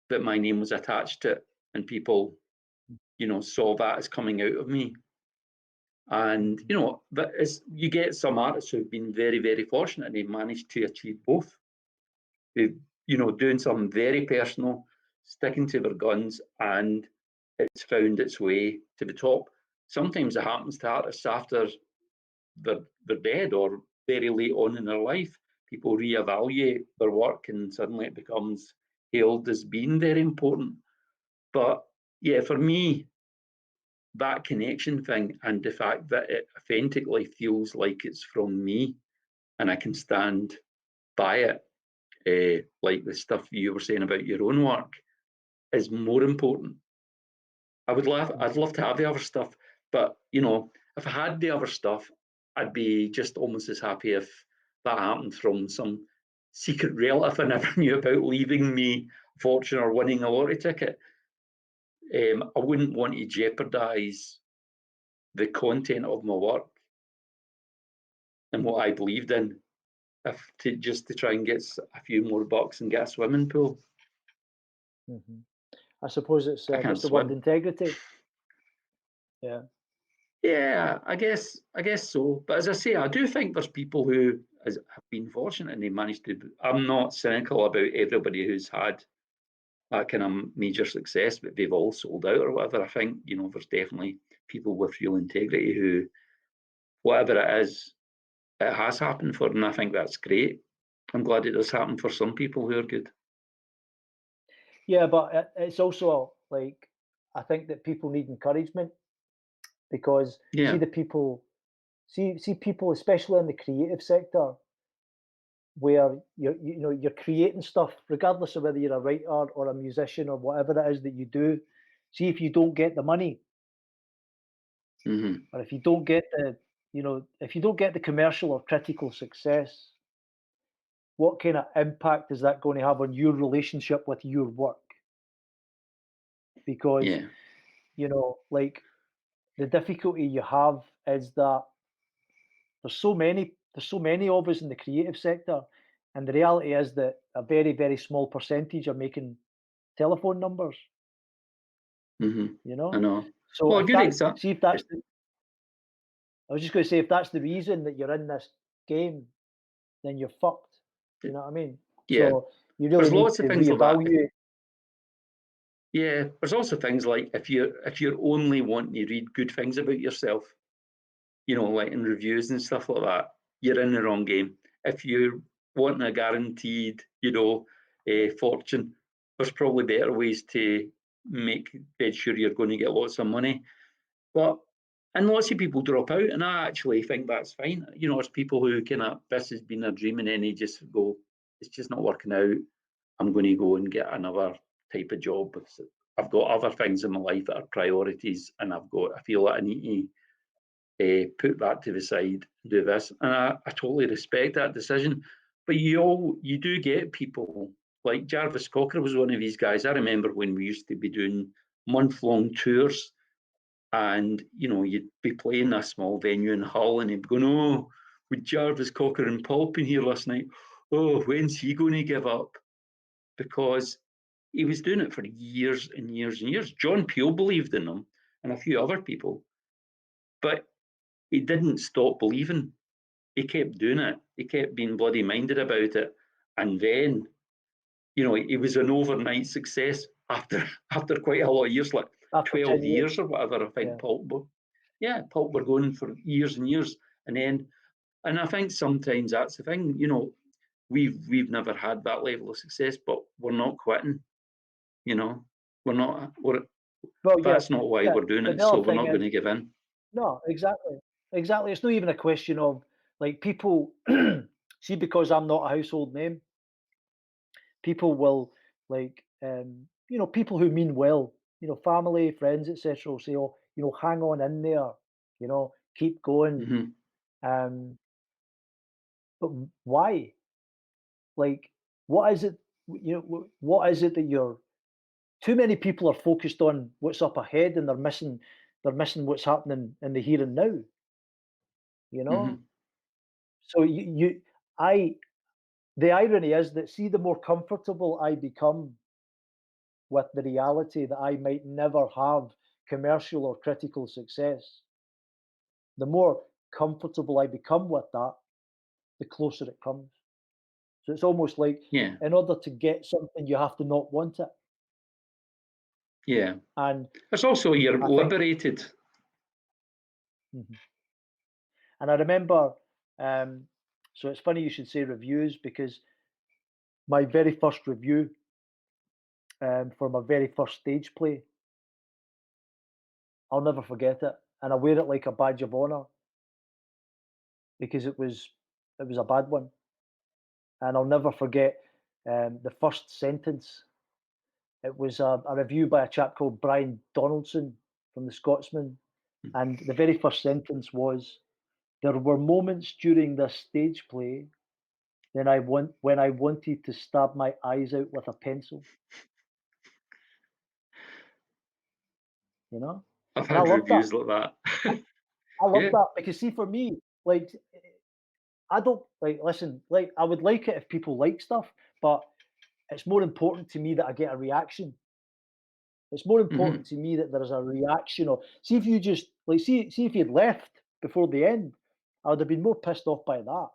that my name was attached to it and people saw that as coming out of me. And mhm, but you get some artists who've been very, very fortunate and they've managed to achieve both. They doing something very personal, sticking to their guns, and it's found its way to the top. Sometimes it happens to artists after they're dead or very late on in their life. People reevaluate their work and suddenly it becomes hailed as being very important. But yeah, for me, that connection thing and the fact that it authentically feels like it's from me and I can stand by it, like the stuff you were saying about your own work, is more important. I'd mhm. love to have the other stuff, but if I had the other stuff, I'd be just almost as happy if that happened from some secret relative I never knew about leaving me a fortune or winning a lottery ticket. I wouldn't want to jeopardize the content of my work and what I believed in, if just to try and get a few more bucks and get a swimming pool. Mhm. I suppose it's I can't what's the word? swim. Integrity. Yeah. Yeah, I guess so. But as I say, I do think there's people who have been fortunate and they managed to. I'm not cynical about everybody who's had that kind of major success, but they've all sold out or whatever. I think there's definitely people with real integrity who, whatever it is, it has happened for, and I think that's great. I'm glad it does happen for some people who are good. Yeah, but it's also like I think that people need encouragement because see Yeah. the people see people, especially in the creative sector, where you're creating stuff, regardless of whether you're a writer or a musician or whatever it is that you do. See if you don't get the money, Hmm. or if you don't get the if you don't get the commercial or critical success, what kind of impact is that going to have on your relationship with your work? Because Yeah. like the difficulty you have is that there's so many of us in the creative sector, and the reality is that a very, very small percentage are making telephone numbers, Hmm. you I know? know. So Well, a if good that example. see if that's the I was just gonna say if that's the reason that you're in this game, then you're fucked. You know what I mean? Yeah, So you really there's need lots of to things like that. reevaluate. Yeah, there's also things like if you're only wanting to read good things about yourself, like in reviews and stuff like that, you're in the wrong game. If you're wanting a guaranteed, fortune, there's probably better ways to make dead sure you're going to get lots of money. But and lots of people drop out, and I actually think that's fine. There's people who kind of this has been a dream, and then they just go, it's just not working out. I'm going to go and get another type of job. I've got other things in my life that are priorities, and I feel that I need to put that to the side and do this. And I totally respect that decision. But you do get people Like Jarvis Cocker was one of these guys. I remember when we used to be doing month-long tours, and you'd be playing a small venue in Hull, and he'd be going, "Oh, with Jarvis Cocker and Pulpin here last night. Oh, when's he going to give up?" Because he was doing it for years and years and years. John Peel believed in him, and a few other people, but he didn't stop believing. He kept doing it. He kept being bloody minded about it, and then he was an overnight success after quite a lot of years, like After 12 10 years. years or whatever. I think Yeah. Pulp were going for years and years, and I think sometimes that's the thing. We've never had that level of success, but we're not quitting. We're not. Well, yeah, That's not why yeah. we're doing But it. the So other we're thing not going is, to give in. no, exactly. Exactly. It's not even a question of like people see, because I'm not a household name, people will like people who mean well, family, friends, etc. will say, "Oh, hang on in there, keep going." Hmm. Um, but why? Like, what is it? What is it that you're? Too many people are focused on what's up ahead, and they're missing what's happening in the here and now. You know. Hmm. So I. The irony is that, see, the more comfortable I become with the reality that I might never have commercial or critical success, the more comfortable I become with that, the closer it comes. So it's almost like, Yeah, in order to get something, you have to not want it. yeah. And It's also you're I think, liberated. Mhm. And I remember, so it's funny you should say reviews, because my very first review, for my very first stage play, I'll never forget it. And I wear it like a badge of honor, because it was a bad one. And I'll never forget, the first sentence. It was a review by a chap called Brian Donaldson from The Scotsman, and the very first sentence was, "There were moments during this stage play when I wanted to stab my eyes out with a pencil." You know, I've and I had love that. reviews like that. I love Yeah. that because, see, for me, like, I don't like, listen, like, I would like it if people like stuff, but it's more important to me that I get a reaction. It's more important Hmm. to me that there's a reaction. Or see, if you just like, see if you'd left before the end, I would have been more pissed off by that,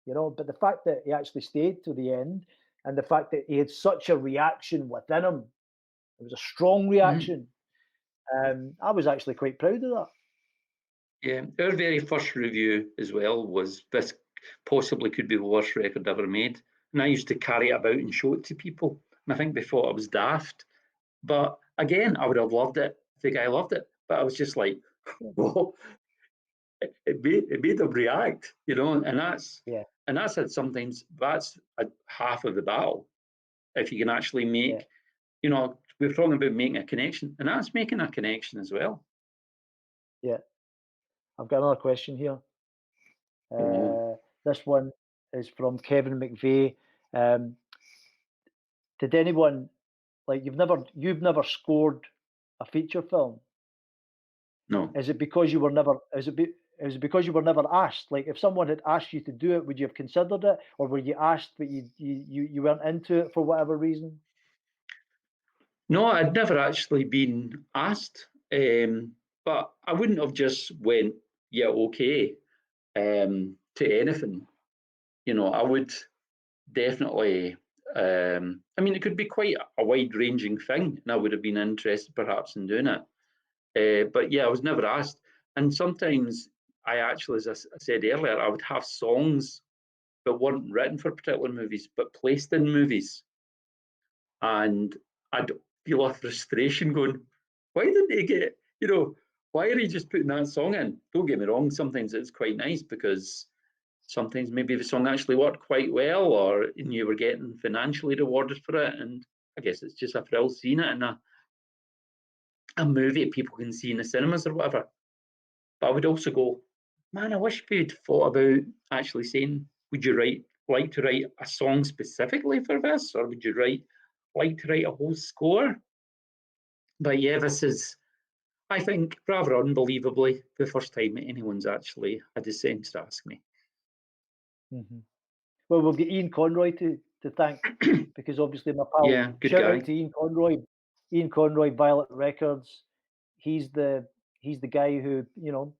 But the fact that he actually stayed to the end, and the fact that he had such a reaction within him, it was a strong Hmm. reaction. I was actually quite proud of that. Yeah. Our very first review as well was, "This possibly could be the worst record ever made." And I used to carry it about and show it to people. And I think they thought I was daft. But again, I would have loved it if the guy loved it. But I was just like, Yeah, well, it made them react, and that's yeah, and that's it. Sometimes that's half of the battle. If you can actually yeah. make, we're talking about making a connection, and that's making a connection as well. Yeah. I've got another question here. Oh This one is from Kevin McVeigh. Um, did anyone, like, you've never scored a feature film? no, Is it because you were never is it because you were never asked? Like, if someone had asked you to do it, would you have considered it, or were you asked but you weren't into it for whatever reason? no, I'd never actually been asked, but I wouldn't have just went, yeah, okay, to anything. I would definitely. I mean, it could be quite a wide-ranging thing, and I would have been interested perhaps in doing it. But yeah, I was never asked. And sometimes I actually, as I said earlier, I would have songs that weren't written for particular movies, but placed in movies. And I'd feel a frustration going, why didn't they get, why are you just putting that song in? Don't get me wrong, sometimes it's quite nice because sometimes maybe the song actually worked quite well, or and you were getting financially rewarded for it. And I guess it's just a thrill seeing it in a movie that people can see in the cinemas or whatever. But I would also go, man, I wish we'd thought about actually saying, would you write like to write a song specifically for this, or would you like to write a whole score? But yeah, this is, I think, rather unbelievably, the first time anyone's actually had a sense to ask me. Mhm. Well, we'll get Ian Conroy to thank, because obviously my pal, Yeah, good shout out guy. to Ian Conroy. Ian Conroy, Violet Records. He's the guy who,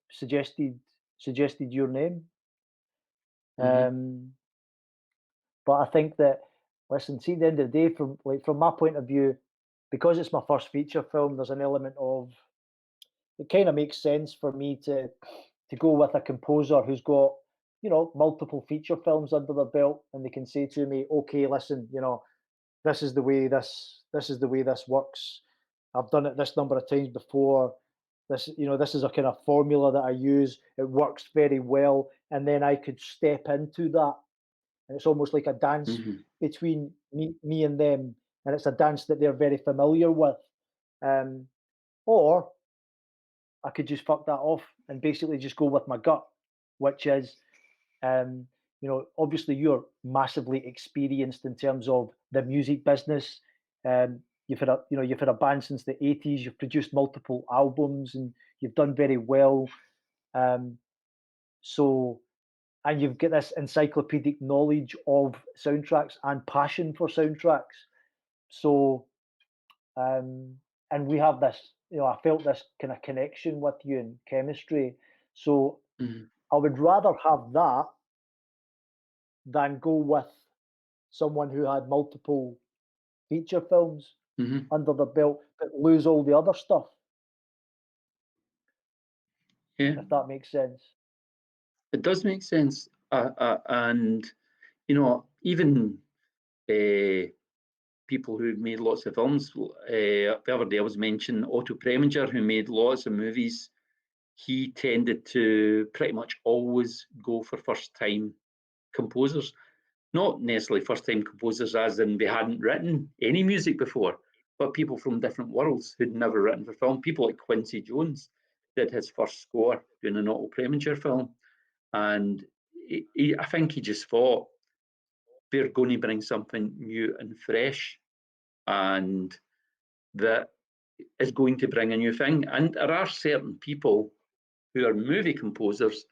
suggested your name. Hmm. Um, but I think that, listen, see, at the end of the day, from my point of view, because it's my first feature film, there's an element of, it kind of makes sense for me to go with a composer who's got, multiple feature films under their belt, and they can say to me, okay, listen, this is the way this works. I've done it this number of times before. This is a kind of formula that I use. It works very well, and then I could step into that, and it's almost like a dance Hmm. between me and them, and it's a dance that they're very familiar with. Um, or I could just fuck that off and basically just go with my gut, which is, um, obviously you're massively experienced in terms of the music business. You've had a band since the '80s. You've produced multiple albums, and you've done very well. Um, so, and you've got this encyclopedic knowledge of soundtracks and passion for soundtracks. So, um, and we have this. I felt this kind of connection with you and chemistry. So, Hmm. I would rather have that than go with someone who had multiple feature films Hmm. under their belt, but lose all the other stuff, Yeah, if that makes sense. it does make sense. And, even uh, people who made lots of films, the other day I was mentioning Otto Preminger, who made lots of movies. He tended to pretty much always go for first time composers. Not necessarily first time composers, as in they hadn't written any music before, but people from different worlds who'd never written for film. People like Quincy Jones did his first score doing an Otto Preminger film. And I think he just thought they're going to bring something new and fresh, and that is going to bring a new thing. And there are certain people who are movie composers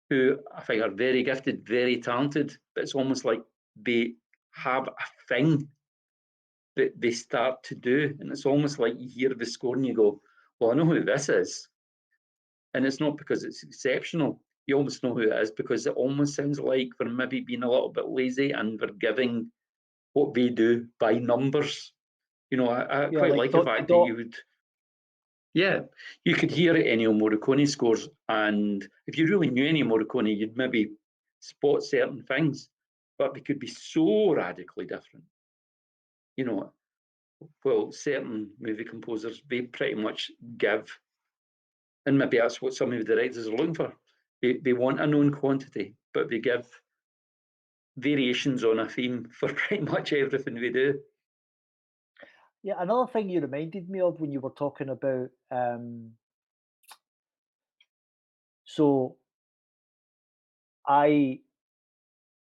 who I think are very gifted, very talented, but it's almost like they have a thing that they start to do. And it's almost like you hear the score and you go, well, I know who this is. And it's not because it's exceptional. You almost know who it is because it almost sounds like they're maybe being a little bit lazy and they're giving what they do by numbers. I Yeah, quite like like the dot to fact that dot. you would, yeah, you could hear Ennio Morricone scores, and if you really knew Ennio Morricone, you'd maybe spot certain things, but they could be so radically different. You know, well, certain movie composers, they pretty much give, and maybe that's what some of the directors are looking for. They want a known quantity, but they give variations on a theme for pretty much everything we do. Yeah, another thing you reminded me of when you were talking about, so I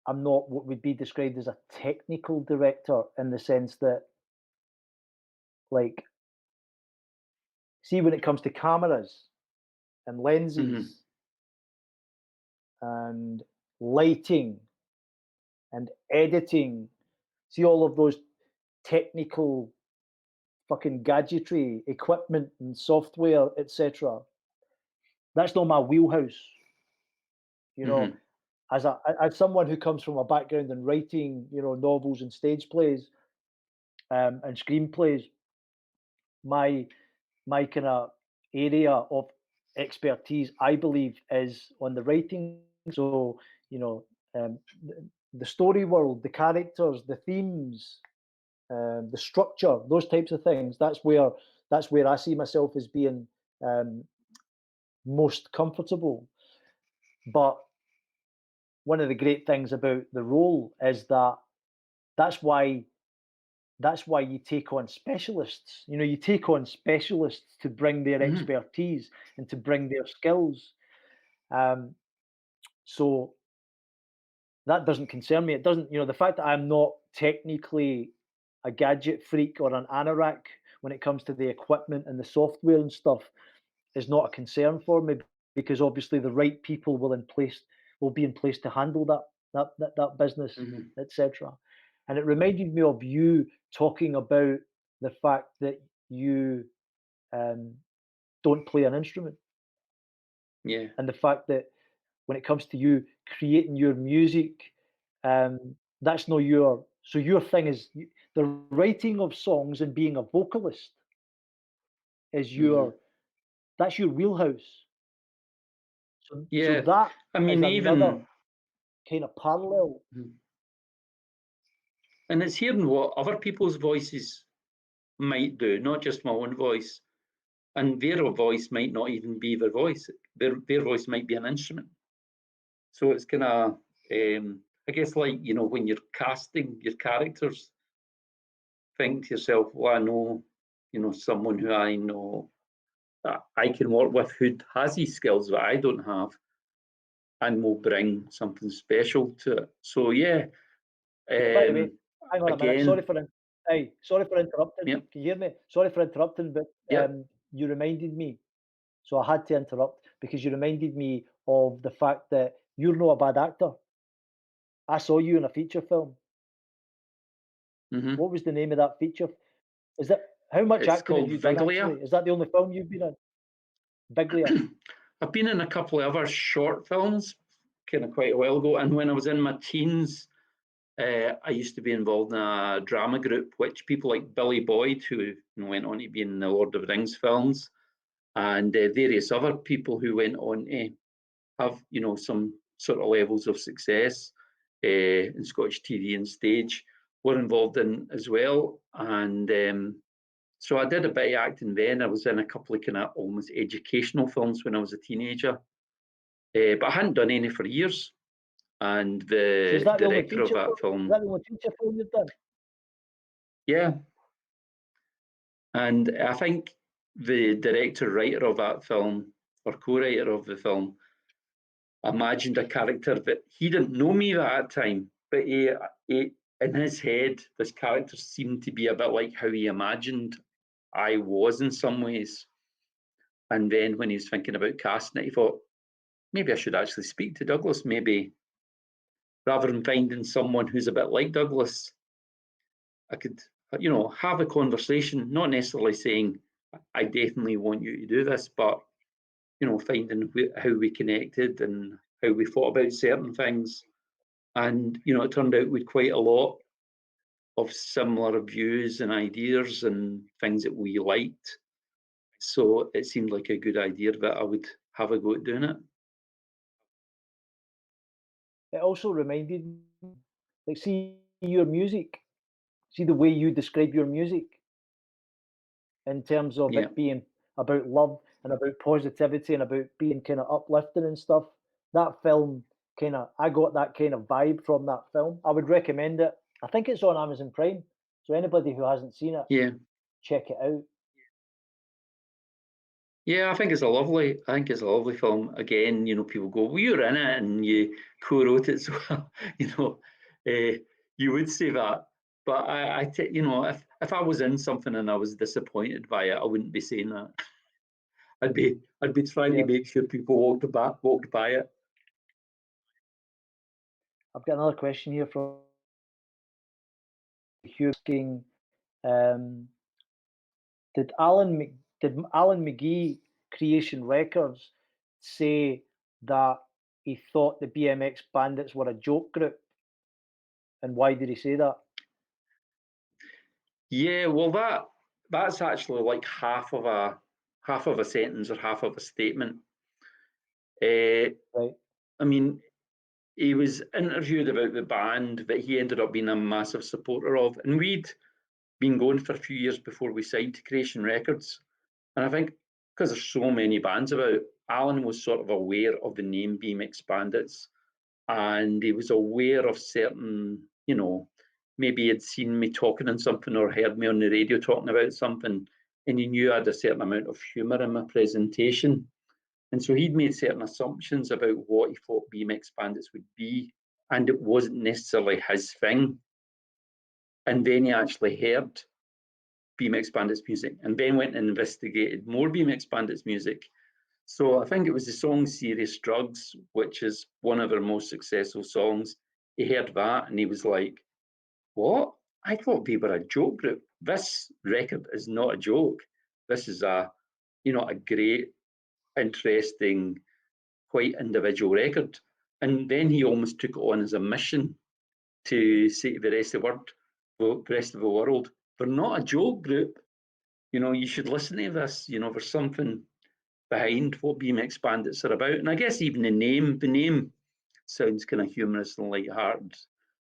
am not what would be described as a technical director, in the sense that, like, see, when it comes to cameras and Mm-hmm. lenses and lighting and editing, see all of those technical fucking gadgetry, equipment and software, etc. That's not my wheelhouse. You know, Mm-hmm. as someone who comes from a background in writing, novels and stage plays, and screenplays, my kind of area of expertise, I believe, is on the writing. So, you know, the story world, the characters, the themes, the structure, those types of things. That's where I see myself as being, um, most comfortable. But one of the great things about the role is that that's why you take on specialists. You take on specialists to bring their Mm-hmm. expertise and to bring their skills. Um, so that doesn't concern me. It doesn't, the fact that I'm not technically a gadget freak or an anorak when it comes to the equipment and the software and stuff is not a concern for me because obviously the right people will be in place to handle that business, Mhm. etc. And it reminded me of you talking about the fact that you um, don't play an instrument, Yeah. and the fact that when it comes to you creating your music, that's not your thing is the writing of songs and being a vocalist is Mhm. that's your wheelhouse. So Yeah. that I is mean, another even kind of parallel. Mhm. And it's hearing what other people's voices might do, not just my own voice. And their voice might not even be their voice. Their voice might be an instrument. So it's kind of, I guess, like, when you're casting your characters, think to yourself, well, I know, someone who I know that I can work with who has these skills that I don't have and will bring something special to it. So, yeah, By the way, hang on a minute. again, Sorry for interrupting. yeah. Can you hear me? Sorry for interrupting, but Yeah. you reminded me. So I had to interrupt because you reminded me of the fact that you're not a bad actor. I saw you in a feature film. Hmm. What was the name of that feature? Is that how much It's acting have called you done Viglia. actually? Is that the only film you've been in? Biglia. I've been in a couple of other short films kind of quite a while ago. And when I was in my teens, I used to be involved in a drama group, which people like Billy Boyd, who went on to be in the Lord of the Rings films, and various other people who went on to have, some sort of levels of success in Scottish TV and stage, were involved in as well. And so I did a bit of acting then. I was in a couple of kind of almost educational films when I was a teenager, but I hadn't done any for years. And So is the that the only director of feature film? that Is film, that the only feature film you've done? yeah, and I think the director writer of that film, or co-writer of the film, imagined a character that he didn't know me at that time, but he in his head, this character seemed to be a bit like how he imagined I was in some ways. And then when he was thinking about casting it, he thought, maybe I should actually speak to Douglas. Maybe rather than finding someone who's a bit like Douglas, I could, have a conversation, not necessarily saying, I definitely want you to do this, but, finding how we connected and how we thought about certain things. And, it turned out we'd quite a lot of similar views and ideas and things that we liked. So it seemed like a good idea that I would have a go at doing it. It also reminded me, like, see your music, see the way you describe your music in terms of Yeah. it being about love and about positivity and about being kind of uplifting and stuff. That film I got that kind of vibe from that film. I would recommend it. I think it's on Amazon Prime. So anybody who hasn't seen it, Yeah. check it out. Yeah, I think it's a lovely film. Again, people go, well, you're in it and you co-wrote it, so you know, uh, you would say that. But if I was in something and I was disappointed by it, I wouldn't be saying that. I'd be trying to Yeah. make sure people walked by it. I've got another question here from Hugh asking, um, did Alan McGee Creation Records say that he thought the BMX Bandits were a joke group? And why did he say that? Yeah, well, that's actually like half of a sentence or half of a statement. Uh, Right. I mean, he was interviewed about the band that he ended up being a massive supporter of, and we'd been going for a few years before we signed to Creation Records. And I think because there's so many bands about, Alan was sort of aware of the name BMX Bandits, and he was aware of certain, maybe he'd seen me talking on something or heard me on the radio talking about something, and he knew I had a certain amount of humour in my presentation. And so he'd made certain assumptions about what he thought BMX Bandits would be. and it wasn't necessarily his thing. And then he actually heard BMX Bandits music, and then went and investigated more BMX Bandits music. So I think it was the song Serious Drugs, which is one of our most successful songs. He heard that and he was like, what? I thought they were a joke group. This record is not a joke. This is a great, interesting, quite individual record. And then he almost took it on as a mission to say to the rest of the world, they're not a joke group. You should listen to this. There's something behind what BMX Bandits are about. And I guess even the name sounds kind of humorous and light-hearted.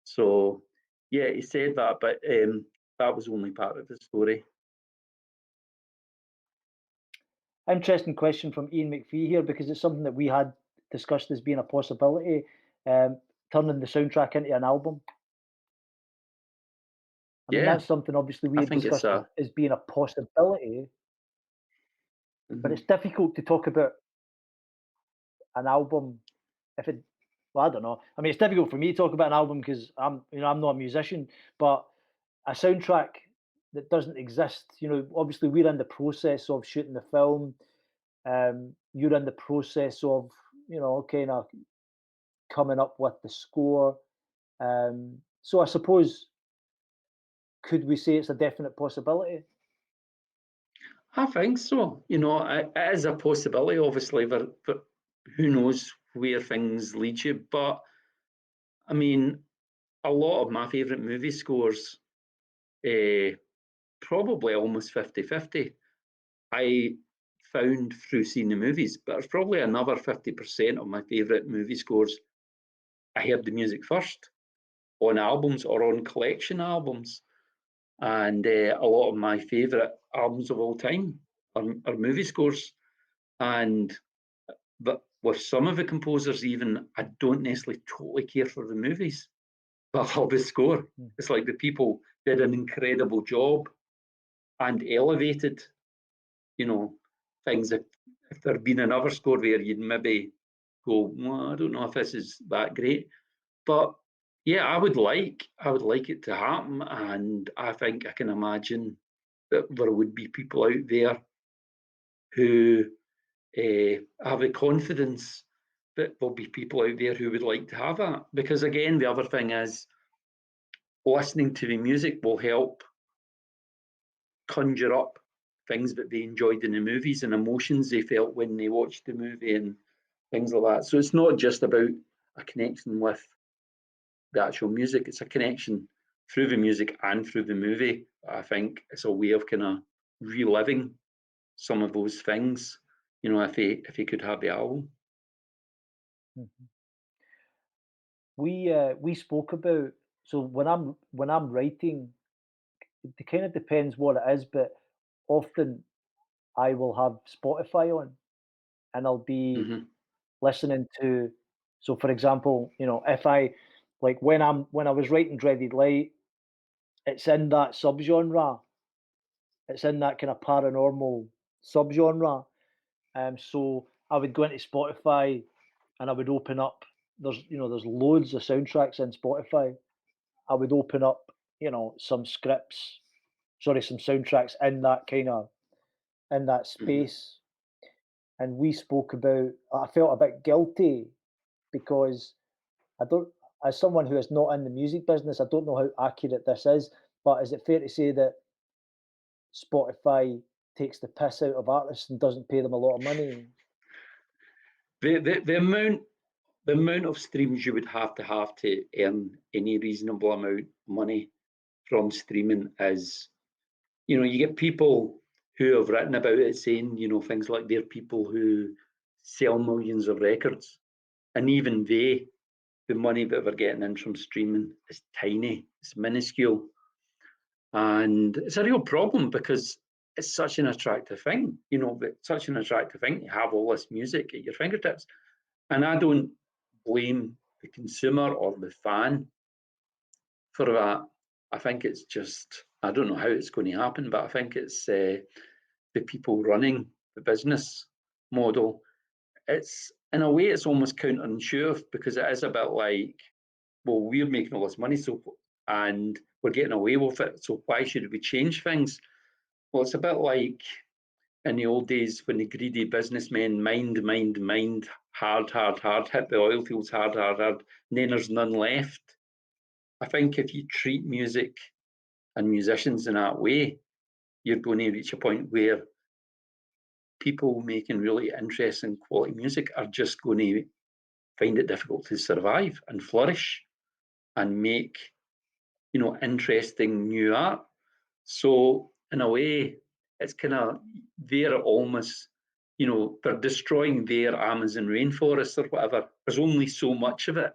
So yeah, he said that, but that was only part of the story. Interesting question from Ian McPhee here, because it's something that we had discussed as being a possibility, turning the soundtrack into an album. I mean, Yeah, that's something obviously we I had think it's discussed as being a possibility, but it's mhm. difficult to talk about an album if it. Well, I don't know. I mean, it's difficult for me to talk about an album because I'm not a musician, but a soundtrack that doesn't exist. Obviously we're in the process of shooting the film. You're in the process of, kind of coming up with the score. So I suppose, could we say it's a definite possibility? I think so. It is a possibility, obviously, but who knows where things lead you. But I mean, a lot of my favourite movie scores, probably almost 50-50, I found through seeing the movies, but there's probably another 50% of my favourite movie scores I heard the music first on albums or on collection albums. And a lot of my favourite albums of all time are movie scores. And but with some of the composers, even I don't necessarily totally care for the movies, but I love the score. Mm, It's like the people did an incredible job and elevated, you know, things. If there'd been another score there, you'd maybe go, well, I don't know if this is that great. But yeah, I would like it to happen, and I think I can imagine that there would be people out there who have the confidence that there'll be people out there who would like to have that. Because again, the other thing is listening to the music will help conjure up things that they enjoyed in the movies and emotions they felt when they watched the movie and things like that. So it's not just about a connection with the actual music, it's a connection through the music and through the movie. I think it's a way of kind of reliving some of those things, if he could have the album. mhm. We spoke about, so when I'm writing, it kind of depends what it is, but often I will have Spotify on and I'll be Mm-hmm, listening to. So for example, if I like when I was writing Dreaded Light, it's in that subgenre. It's in that kind of paranormal subgenre. So I would go into Spotify and I would open up. There's loads of soundtracks in Spotify. I would open up, some scripts, sorry, some soundtracks in that in that mm-hmm. space. And we spoke about. I felt a bit guilty because I don't, as someone who is not in the music business, I don't know how accurate this is, but is it fair to say that Spotify takes the piss out of artists and doesn't pay them a lot of money? The amount of streams you would have to earn any reasonable amount of money from streaming is, you get people who have written about it saying, things like they're people who sell millions of records, and even the money that they're getting in from streaming is tiny, it's minuscule, and it's a real problem because it's such an attractive thing, such an attractive thing to have all this music at your fingertips. And I don't blame the consumer or the fan for that. I think it's just, I don't know how it's going to happen, but I think it's the people running the business model. It's, in a way, it's almost counterintuitive because it is a bit like well, we're making all this money, and we're getting away with it, so why should we change things? Well, it's a bit like in the old days when the greedy businessmen mined hard, hit the oil fields hard, and then there's none left. I think if you treat music and musicians in that way, you're going to reach a point where people making really interesting quality music are just going to find it difficult to survive and flourish and make, interesting new art. So in a way, it's kind of they're almost, they're destroying their Amazon rainforest or whatever. There's only so much of it,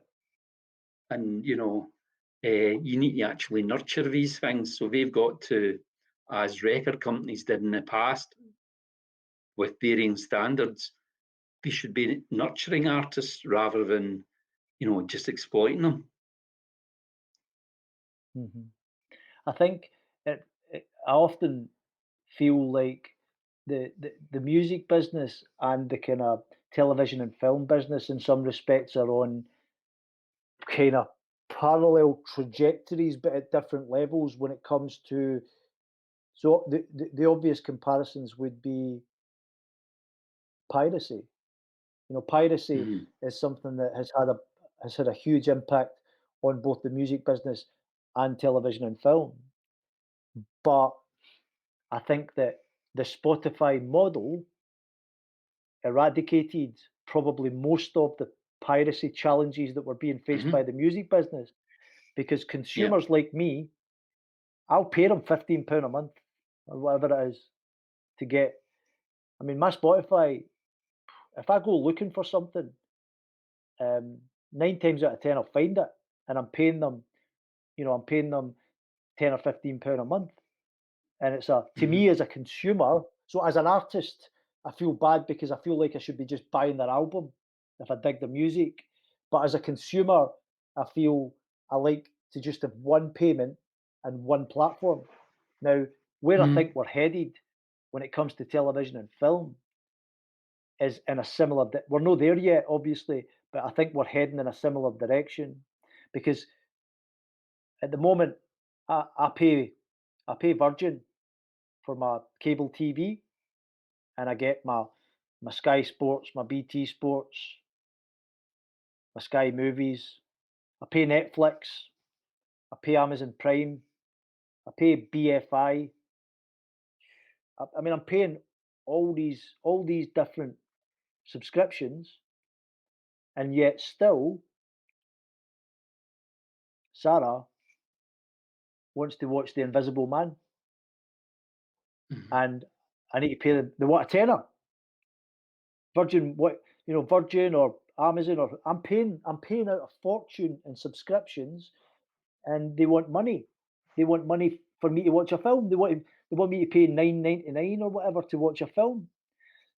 and you need to actually nurture these things. So they've got to, as record companies did in the past, with varying standards, they should be nurturing artists rather than, just exploiting them. Mhm. I think I often feel like the music business and the kind of television and film business in some respects are on kind of parallel trajectories, but at different levels when it comes to. So the obvious comparisons would be piracy. Piracy Mm-hmm. is something that has had a huge impact on both the music business and television and film. But I think that the Spotify model eradicated probably most of the piracy challenges that were being faced Mm-hmm. by the music business because Yeah. consumers like me, I'll pay them £15 a month or whatever it is to get. I mean, my Spotify, if I go looking for something, 9 times out of 10 I'll find it, and I'm paying them 10 or £15 a month. And it's to Mm-hmm. me as a consumer, so as an artist, I feel bad because I feel like I should be just buying their album if I dig the music. But as a consumer, I feel I like to just have one payment and one platform. Now, where I Mm-hmm. think we're headed when it comes to television and film is in a similar. We're not there yet, obviously, but I think we're heading in a similar direction because at the moment, I pay Virgin for my cable TV, and I get my Sky Sports, my BT Sports, my Sky Movies. I pay Netflix. I pay Amazon Prime. I pay BFI. I mean, I'm paying all these different subscriptions, and yet still, Sarah wants to watch The Invisible Man, Mm-hmm. and I need to pay them. They want a tenner. Virgin, Virgin or Amazon, or I'm paying out a fortune in subscriptions, and they want money. They want money for me to watch a film. They want me to pay 9.99 or whatever to watch a film.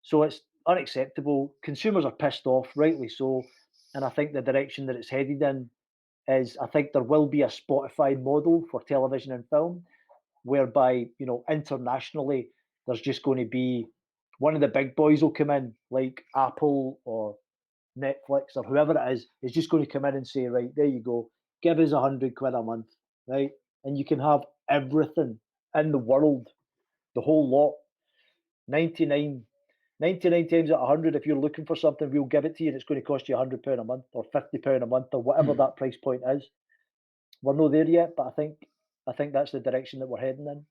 So it's unacceptable. Consumers are pissed off, rightly so. And I think the direction that it's headed in is I think there will be a Spotify model for television and film, whereby, internationally there's just going to be one of the big boys will come in, like Apple or Netflix or whoever it is just going to come in and say, right, there you go, give us £100 a month, right? And you can have everything in the world, the whole lot, 99, 99 times out of 100. If you're looking for something, we'll give it to you, and it's going to cost you £100 a month or £50 a month or whatever Mm-hmm. that price point is. We're not there yet, but I think that's the direction that we're heading in.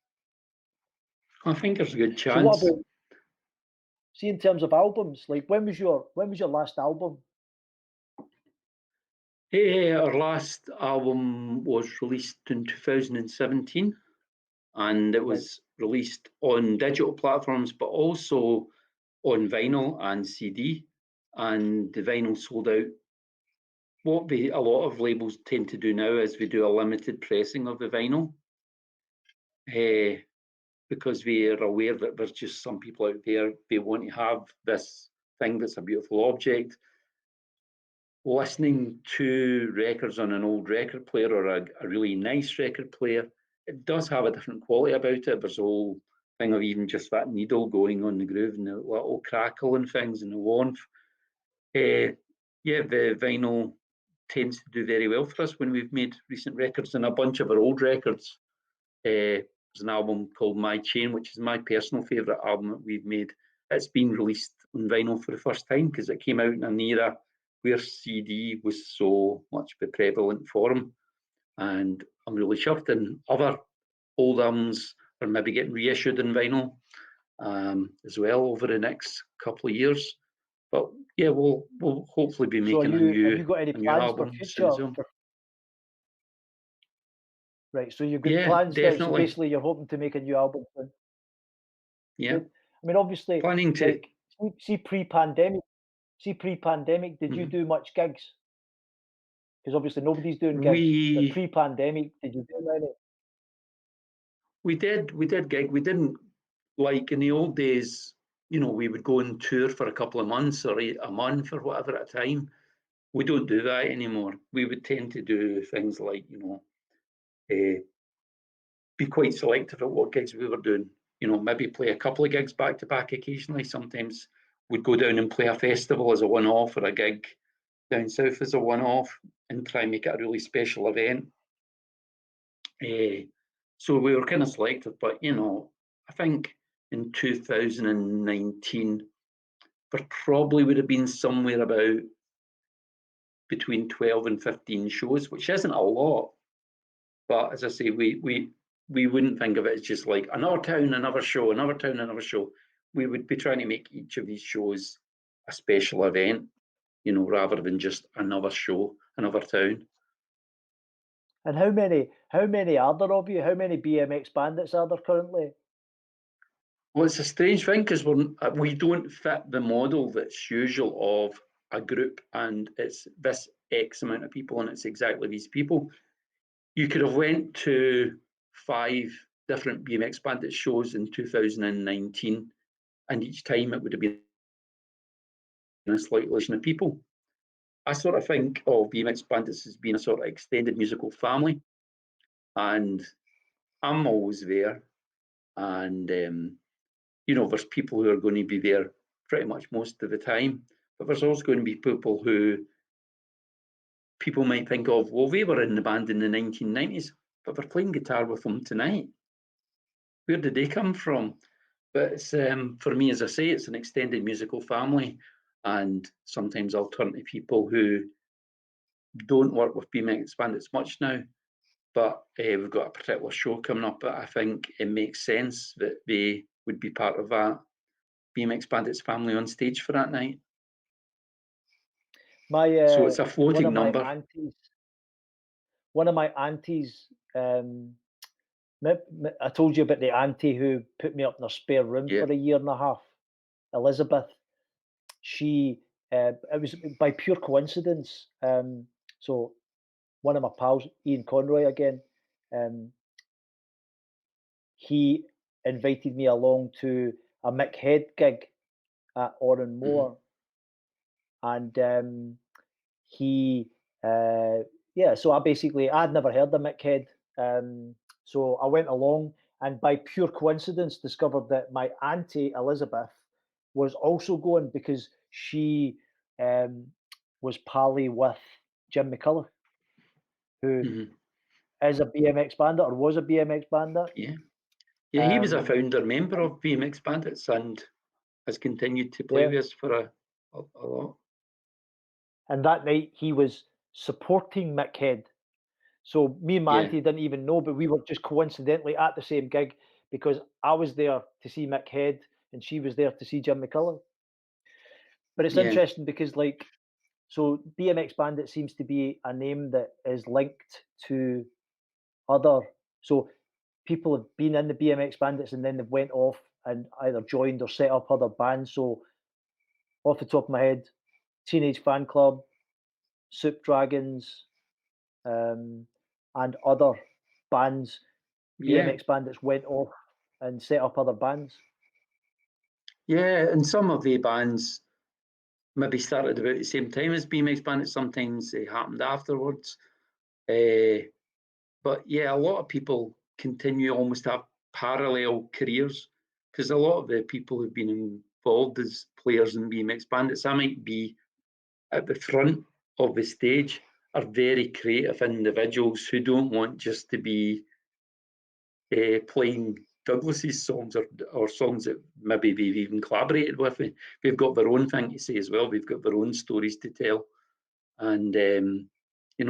I think there's a good So what chance. about, see, in terms of albums, like when was your last album? Our last album was released in 2017, and it Right. was released on digital platforms, but also on vinyl and CD. And the vinyl sold out. What a lot of labels tend to do now is we do a limited pressing of the vinyl, uh, because we are aware that there's just some people out there, they want to have this thing that's a beautiful object. Listening to records on an old record player or a really nice record player, it does have a different quality about it. There's a whole thing of even just that needle going on the groove and the little crackle and things and the warmth. Yeah, the vinyl tends to do very well for us when we've made recent records, and a bunch of our old records. There's an album called My Chain, which is my personal favourite album that we've made. It's been released on vinyl for the first time because it came out in an era where CD was so much the prevalent form. And I'm really chuffed. And other old albums are maybe getting reissued in vinyl as well over the next couple of years. But yeah, we'll hopefully be So making have you got any a new plans for album soon future? as well. Right, so you've got Yeah, plans then. So definitely. basically, you're hoping to make a new album soon. Yeah, Good. I mean, obviously, planning to. like, see pre-pandemic. See pre-pandemic, did you Mhm. do much gigs? Because obviously nobody's doing gigs. But We pre-pandemic, did you do many? we did gig. We didn't, like in the old days. We would go on tour for a couple of months or a month or whatever at a time. We don't do that anymore. We would tend to do things like be quite selective at what gigs we were doing. Maybe play a couple of gigs back to back occasionally. Sometimes we'd go down and play a festival as a one-off or a gig down south as a one-off and try and make it a really special event. So we were kind of selective, but I think in 2019 there probably would have been somewhere about between 12 and 15 shows, which isn't a lot. But as I say, we wouldn't think of it as just like another town, another show, another town, another show. We would be trying to make each of these shows a special event, rather than just another show, another town. And how many are there of you? How many BMX bandits are there currently? Well, it's a strange thing because we don't fit the model that's usual of a group and it's this X amount of people and it's exactly these people. You could have went to 5 different BMX Bandit shows in 2019, and each time it would have been a slight list of people. I sort of think of BMX Bandits as being a sort of extended musical family, and I'm always there. And there's people who are going to be there pretty much most of the time, but there's also going to be people who people might think of, well, they were in the band in the 1990s, but they're playing guitar with them tonight. Where did they come from? But it's for me, as I say, it's an extended musical family, and sometimes I'll turn to people who don't work with BMX Bandits much now, but we've got a particular show coming up that I think it makes sense that they would be part of that BMX Bandits family on stage for that night. My So it's a one floating of my number. aunties, one of my aunties, I told you about the auntie who put me up in her spare room Yeah. for a year and a half, Elizabeth. She, it was by pure coincidence. So one of my pals, Ian Conroy again, um, he invited me along to a Mick Head gig at Oran Mhm. Moor, and he, yeah. So I'd never heard of Mick Head, so I went along, and by pure coincidence, discovered that my auntie Elizabeth was also going because she was pally with Jim McCullough, who Mhm. is a BMX bandit or was a BMX bandit. Yeah. Yeah, he was a Um, founder member of BMX Bandits and has continued to play yeah, with us for a lot. and that night he was supporting Mick Head. So me and my Yeah. auntie didn't even know, but we were just coincidentally at the same gig because I was there to see Mick Head and she was there to see Jim McCullough. But it's Yeah. interesting because, like, so BMX Bandit seems to be a name that is linked to other. So people have been in the BMX Bandits and then they've went off and either joined or set up other bands. So off the top of my head, Teenage Fan Club, Soup Dragons, um, and other bands. Yeah. BMX Bandits went off and set up other bands. Yeah. And some of the bands maybe started about the same time as BMX Bandits. Sometimes it happened afterwards. But yeah, a lot of people continue almost to have parallel careers because a lot of the people who've been involved as players in BMX Bandits, I might be at the front of the stage are very creative individuals who don't want just to be playing Douglas's songs or songs that maybe they've even collaborated with. They've got their own thing to say as well. They've got their own stories to tell, and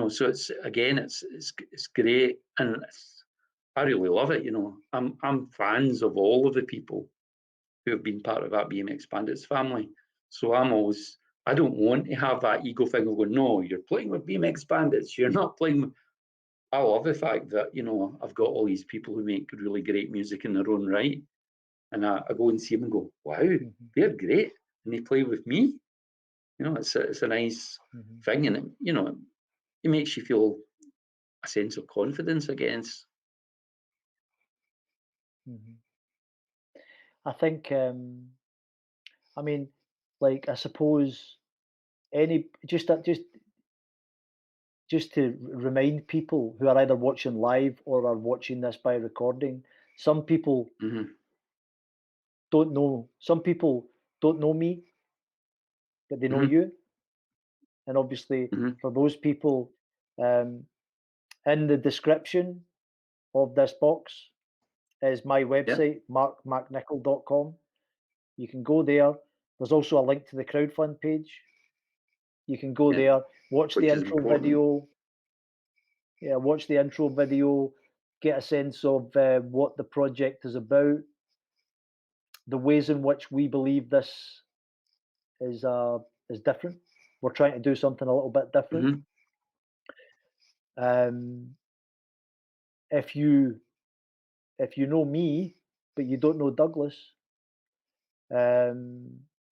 so it's great, and I really love it. I'm fans of all of the people who have been part of that BMX Bandits family. So I don't want to have that ego thing of going, no, you're playing with BMX Bandits, you're not playing. I love the fact that, I've got all these people who make really great music in their own right. And I go and see them and go, wow, they're great. And they play with me. It's a nice thing. And, it makes you feel a sense of confidence against. I think, I mean, like, I suppose just to remind people who are either watching live or are watching this by recording, some people some people don't know me, but they know you. And obviously, for those people, in the description of this box is my website, markmacnichol.com. You can go there. There's also a link to the crowdfund page. You can go there, watch the intro video. Yeah, watch the intro video, get a sense of what the project is about, the ways in which we believe this is different. We're trying to do something a little bit different. If you know me, but you don't know Douglas,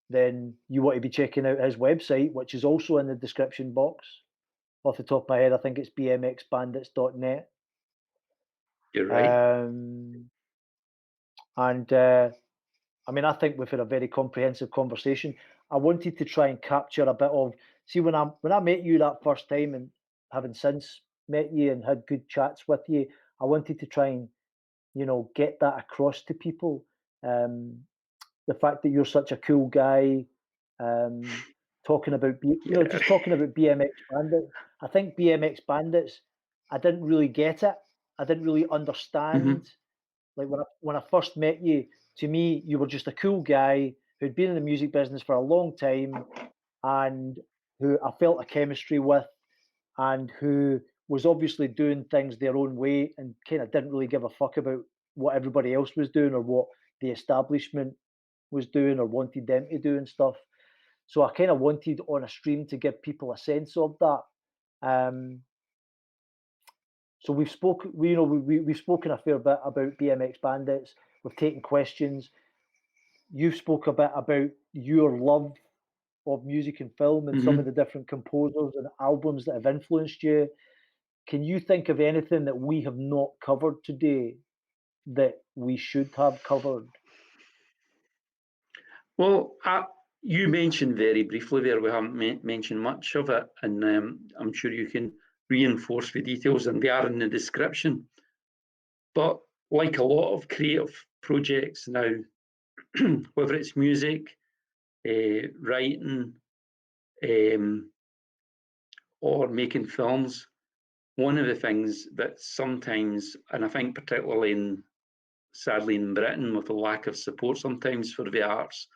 then you want to be checking out his website, which is also in the description box. Off the top of my head, I think it's bmxbandits.net. You're right. And I mean, I think we've had a very comprehensive conversation. I wanted to try and capture a bit of, see, when I met you that first time, and having since met you and had good chats with you, I wanted to try and, get that across to people. The fact that you're such a cool guy, talking about, just talking about BMX Bandits. I think BMX Bandits, I didn't really get it. I didn't really understand. Like, when I first met you, to me, you were just a cool guy who'd been in the music business for a long time, and who I felt a chemistry with, and who was obviously doing things their own way and kind of didn't really give a fuck about what everybody else was doing or what the establishment was doing or wanted them to do and stuff. So I kind of wanted on a stream to give people a sense of that. So we've spoken a fair bit about BMX Bandits. We've taken questions. You've spoke a bit about your love of music and film and some of the different composers and albums that have influenced you. Can you think of anything that we have not covered today that we should have covered? Well, you mentioned very briefly there, we haven't mentioned much of it, and I'm sure you can reinforce the details, and they are in the description. But like a lot of creative projects now, whether it's music, writing, or making films, one of the things that sometimes, and I think particularly sadly in Britain, with a lack of support sometimes for the arts,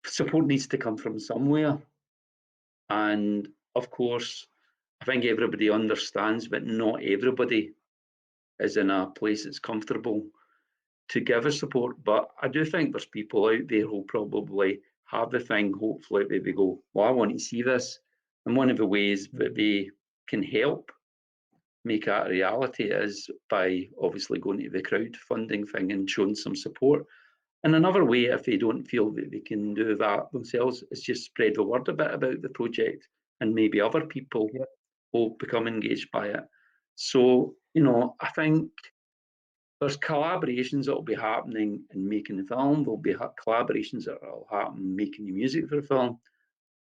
support needs to come from somewhere. And of course, I think everybody understands that not everybody is in a place that's comfortable to give us support. But I do think there's people out there who'll probably have the thing, hopefully, that they go, well, I want to see this. And one of the ways that they can help make that a reality is by obviously going to the crowdfunding thing and showing some support. And another way, if they don't feel that they can do that themselves, is just spread the word a bit about the project, and maybe other people will become engaged by it. So, I think there's collaborations that will be happening in making the film. There'll be collaborations that will happen making the music for the film.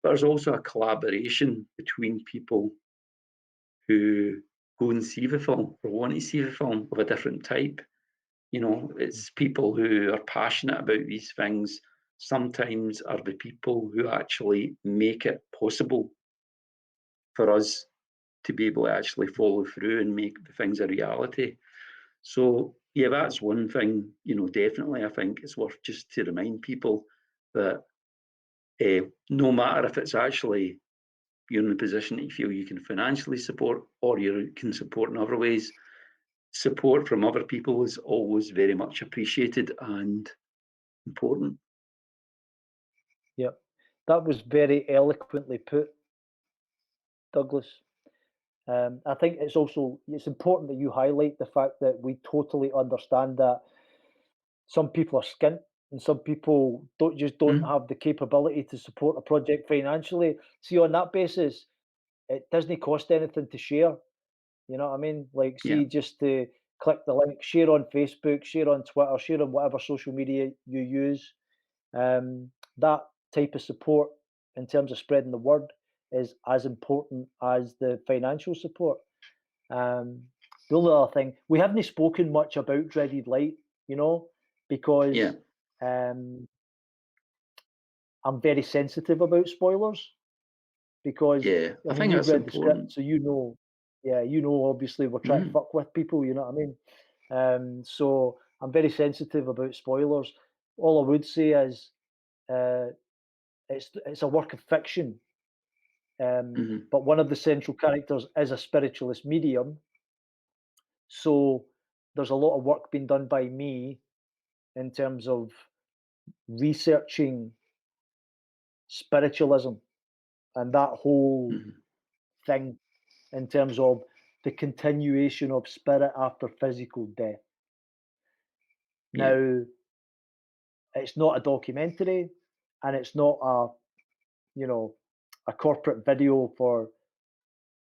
But there's also a collaboration between people who go and see the film or want to see the film of a different type. It's people who are passionate about these things, sometimes are the people who actually make it possible for us to be able to actually follow through and make the things a reality. So yeah, that's one thing, definitely I think it's worth just to remind people that no matter if it's actually you're in a position that you feel you can financially support or you can support in other ways, support from other people is always very much appreciated and important. Yep. That was very eloquently put, Douglas. I think it's important that you highlight the fact that we totally understand that some people are skint and some people don't Mm, have the capability to support a project financially. See, on that basis, it doesn't cost anything to share. You know what I mean? Like, yeah, see, just to click the link, share on Facebook, share on Twitter, share on whatever social media you use. That type of support in terms of spreading the word is as important as the financial support. Um, the only other thing, we haven't spoken much about Dreaded Light, you know, yeah, because um, I'm very sensitive about spoilers because yeah. I I mean think you've that's read the important. script, so you know, yeah, you know, obviously we're trying to Mm, fuck with people, you know what I mean? So I'm very sensitive about spoilers. All I would say is uh, it's a work of fiction, mhm, but one of the central characters is a spiritualist medium. So there's a lot of work being done by me in terms of researching spiritualism and that whole mhm, thing in terms of the continuation of spirit after physical death. yeah, Now, it's not a documentary and it's not you know, a corporate video for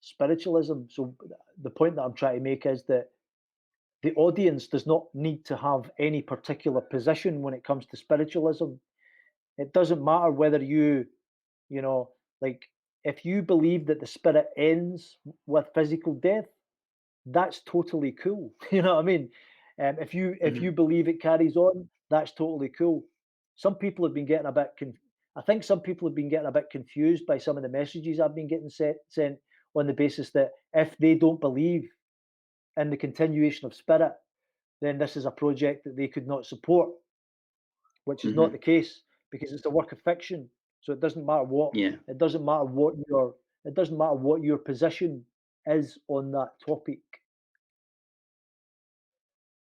spiritualism. So the point that I'm trying to make is that the audience does not need to have any particular position when it comes to spiritualism. It doesn't matter whether you know, like if you believe that the spirit ends with physical death, that's totally cool. You know what I mean? If you mhm, believe it carries on, that's totally cool. Some people have been getting a bit. I think some people have been getting a bit confused by some of the messages I've been getting sent on the basis that if they don't believe in the continuation of spirit, then this is a project that they could not support, which is not the mhm, case because it's a work of fiction. So it doesn't matter what yeah, it doesn't matter what your it doesn't matter what your position is on that topic.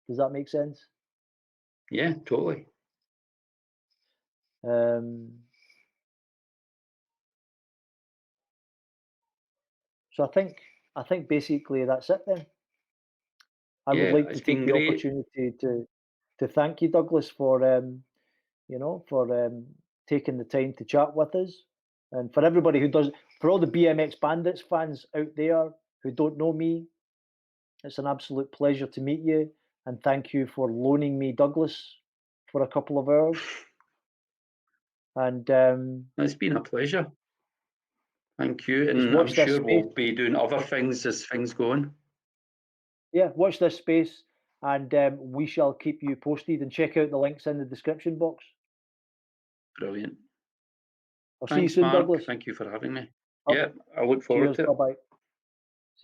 Does that make sense? yeah, totally. Um, so I think basically that's it then. I would Yeah, like to it's take been the great. opportunity to thank you, Douglas, for taking the time to chat with us, and for everybody for all the BMX Bandits fans out there who don't know me, it's an absolute pleasure to meet you, and thank you for loaning me Douglas for a couple of hours. And It's been a pleasure. Thank you, just and I'm watch this sure space. we'll be doing other things as things go on. Yeah, watch this space, and we shall keep you posted. And check out the links in the description box. Brilliant. I'll see you Thanks, soon, Mark. Douglas. Thank you for having me. Oh, Yeah, I look forward cheers. to Bye it. bye.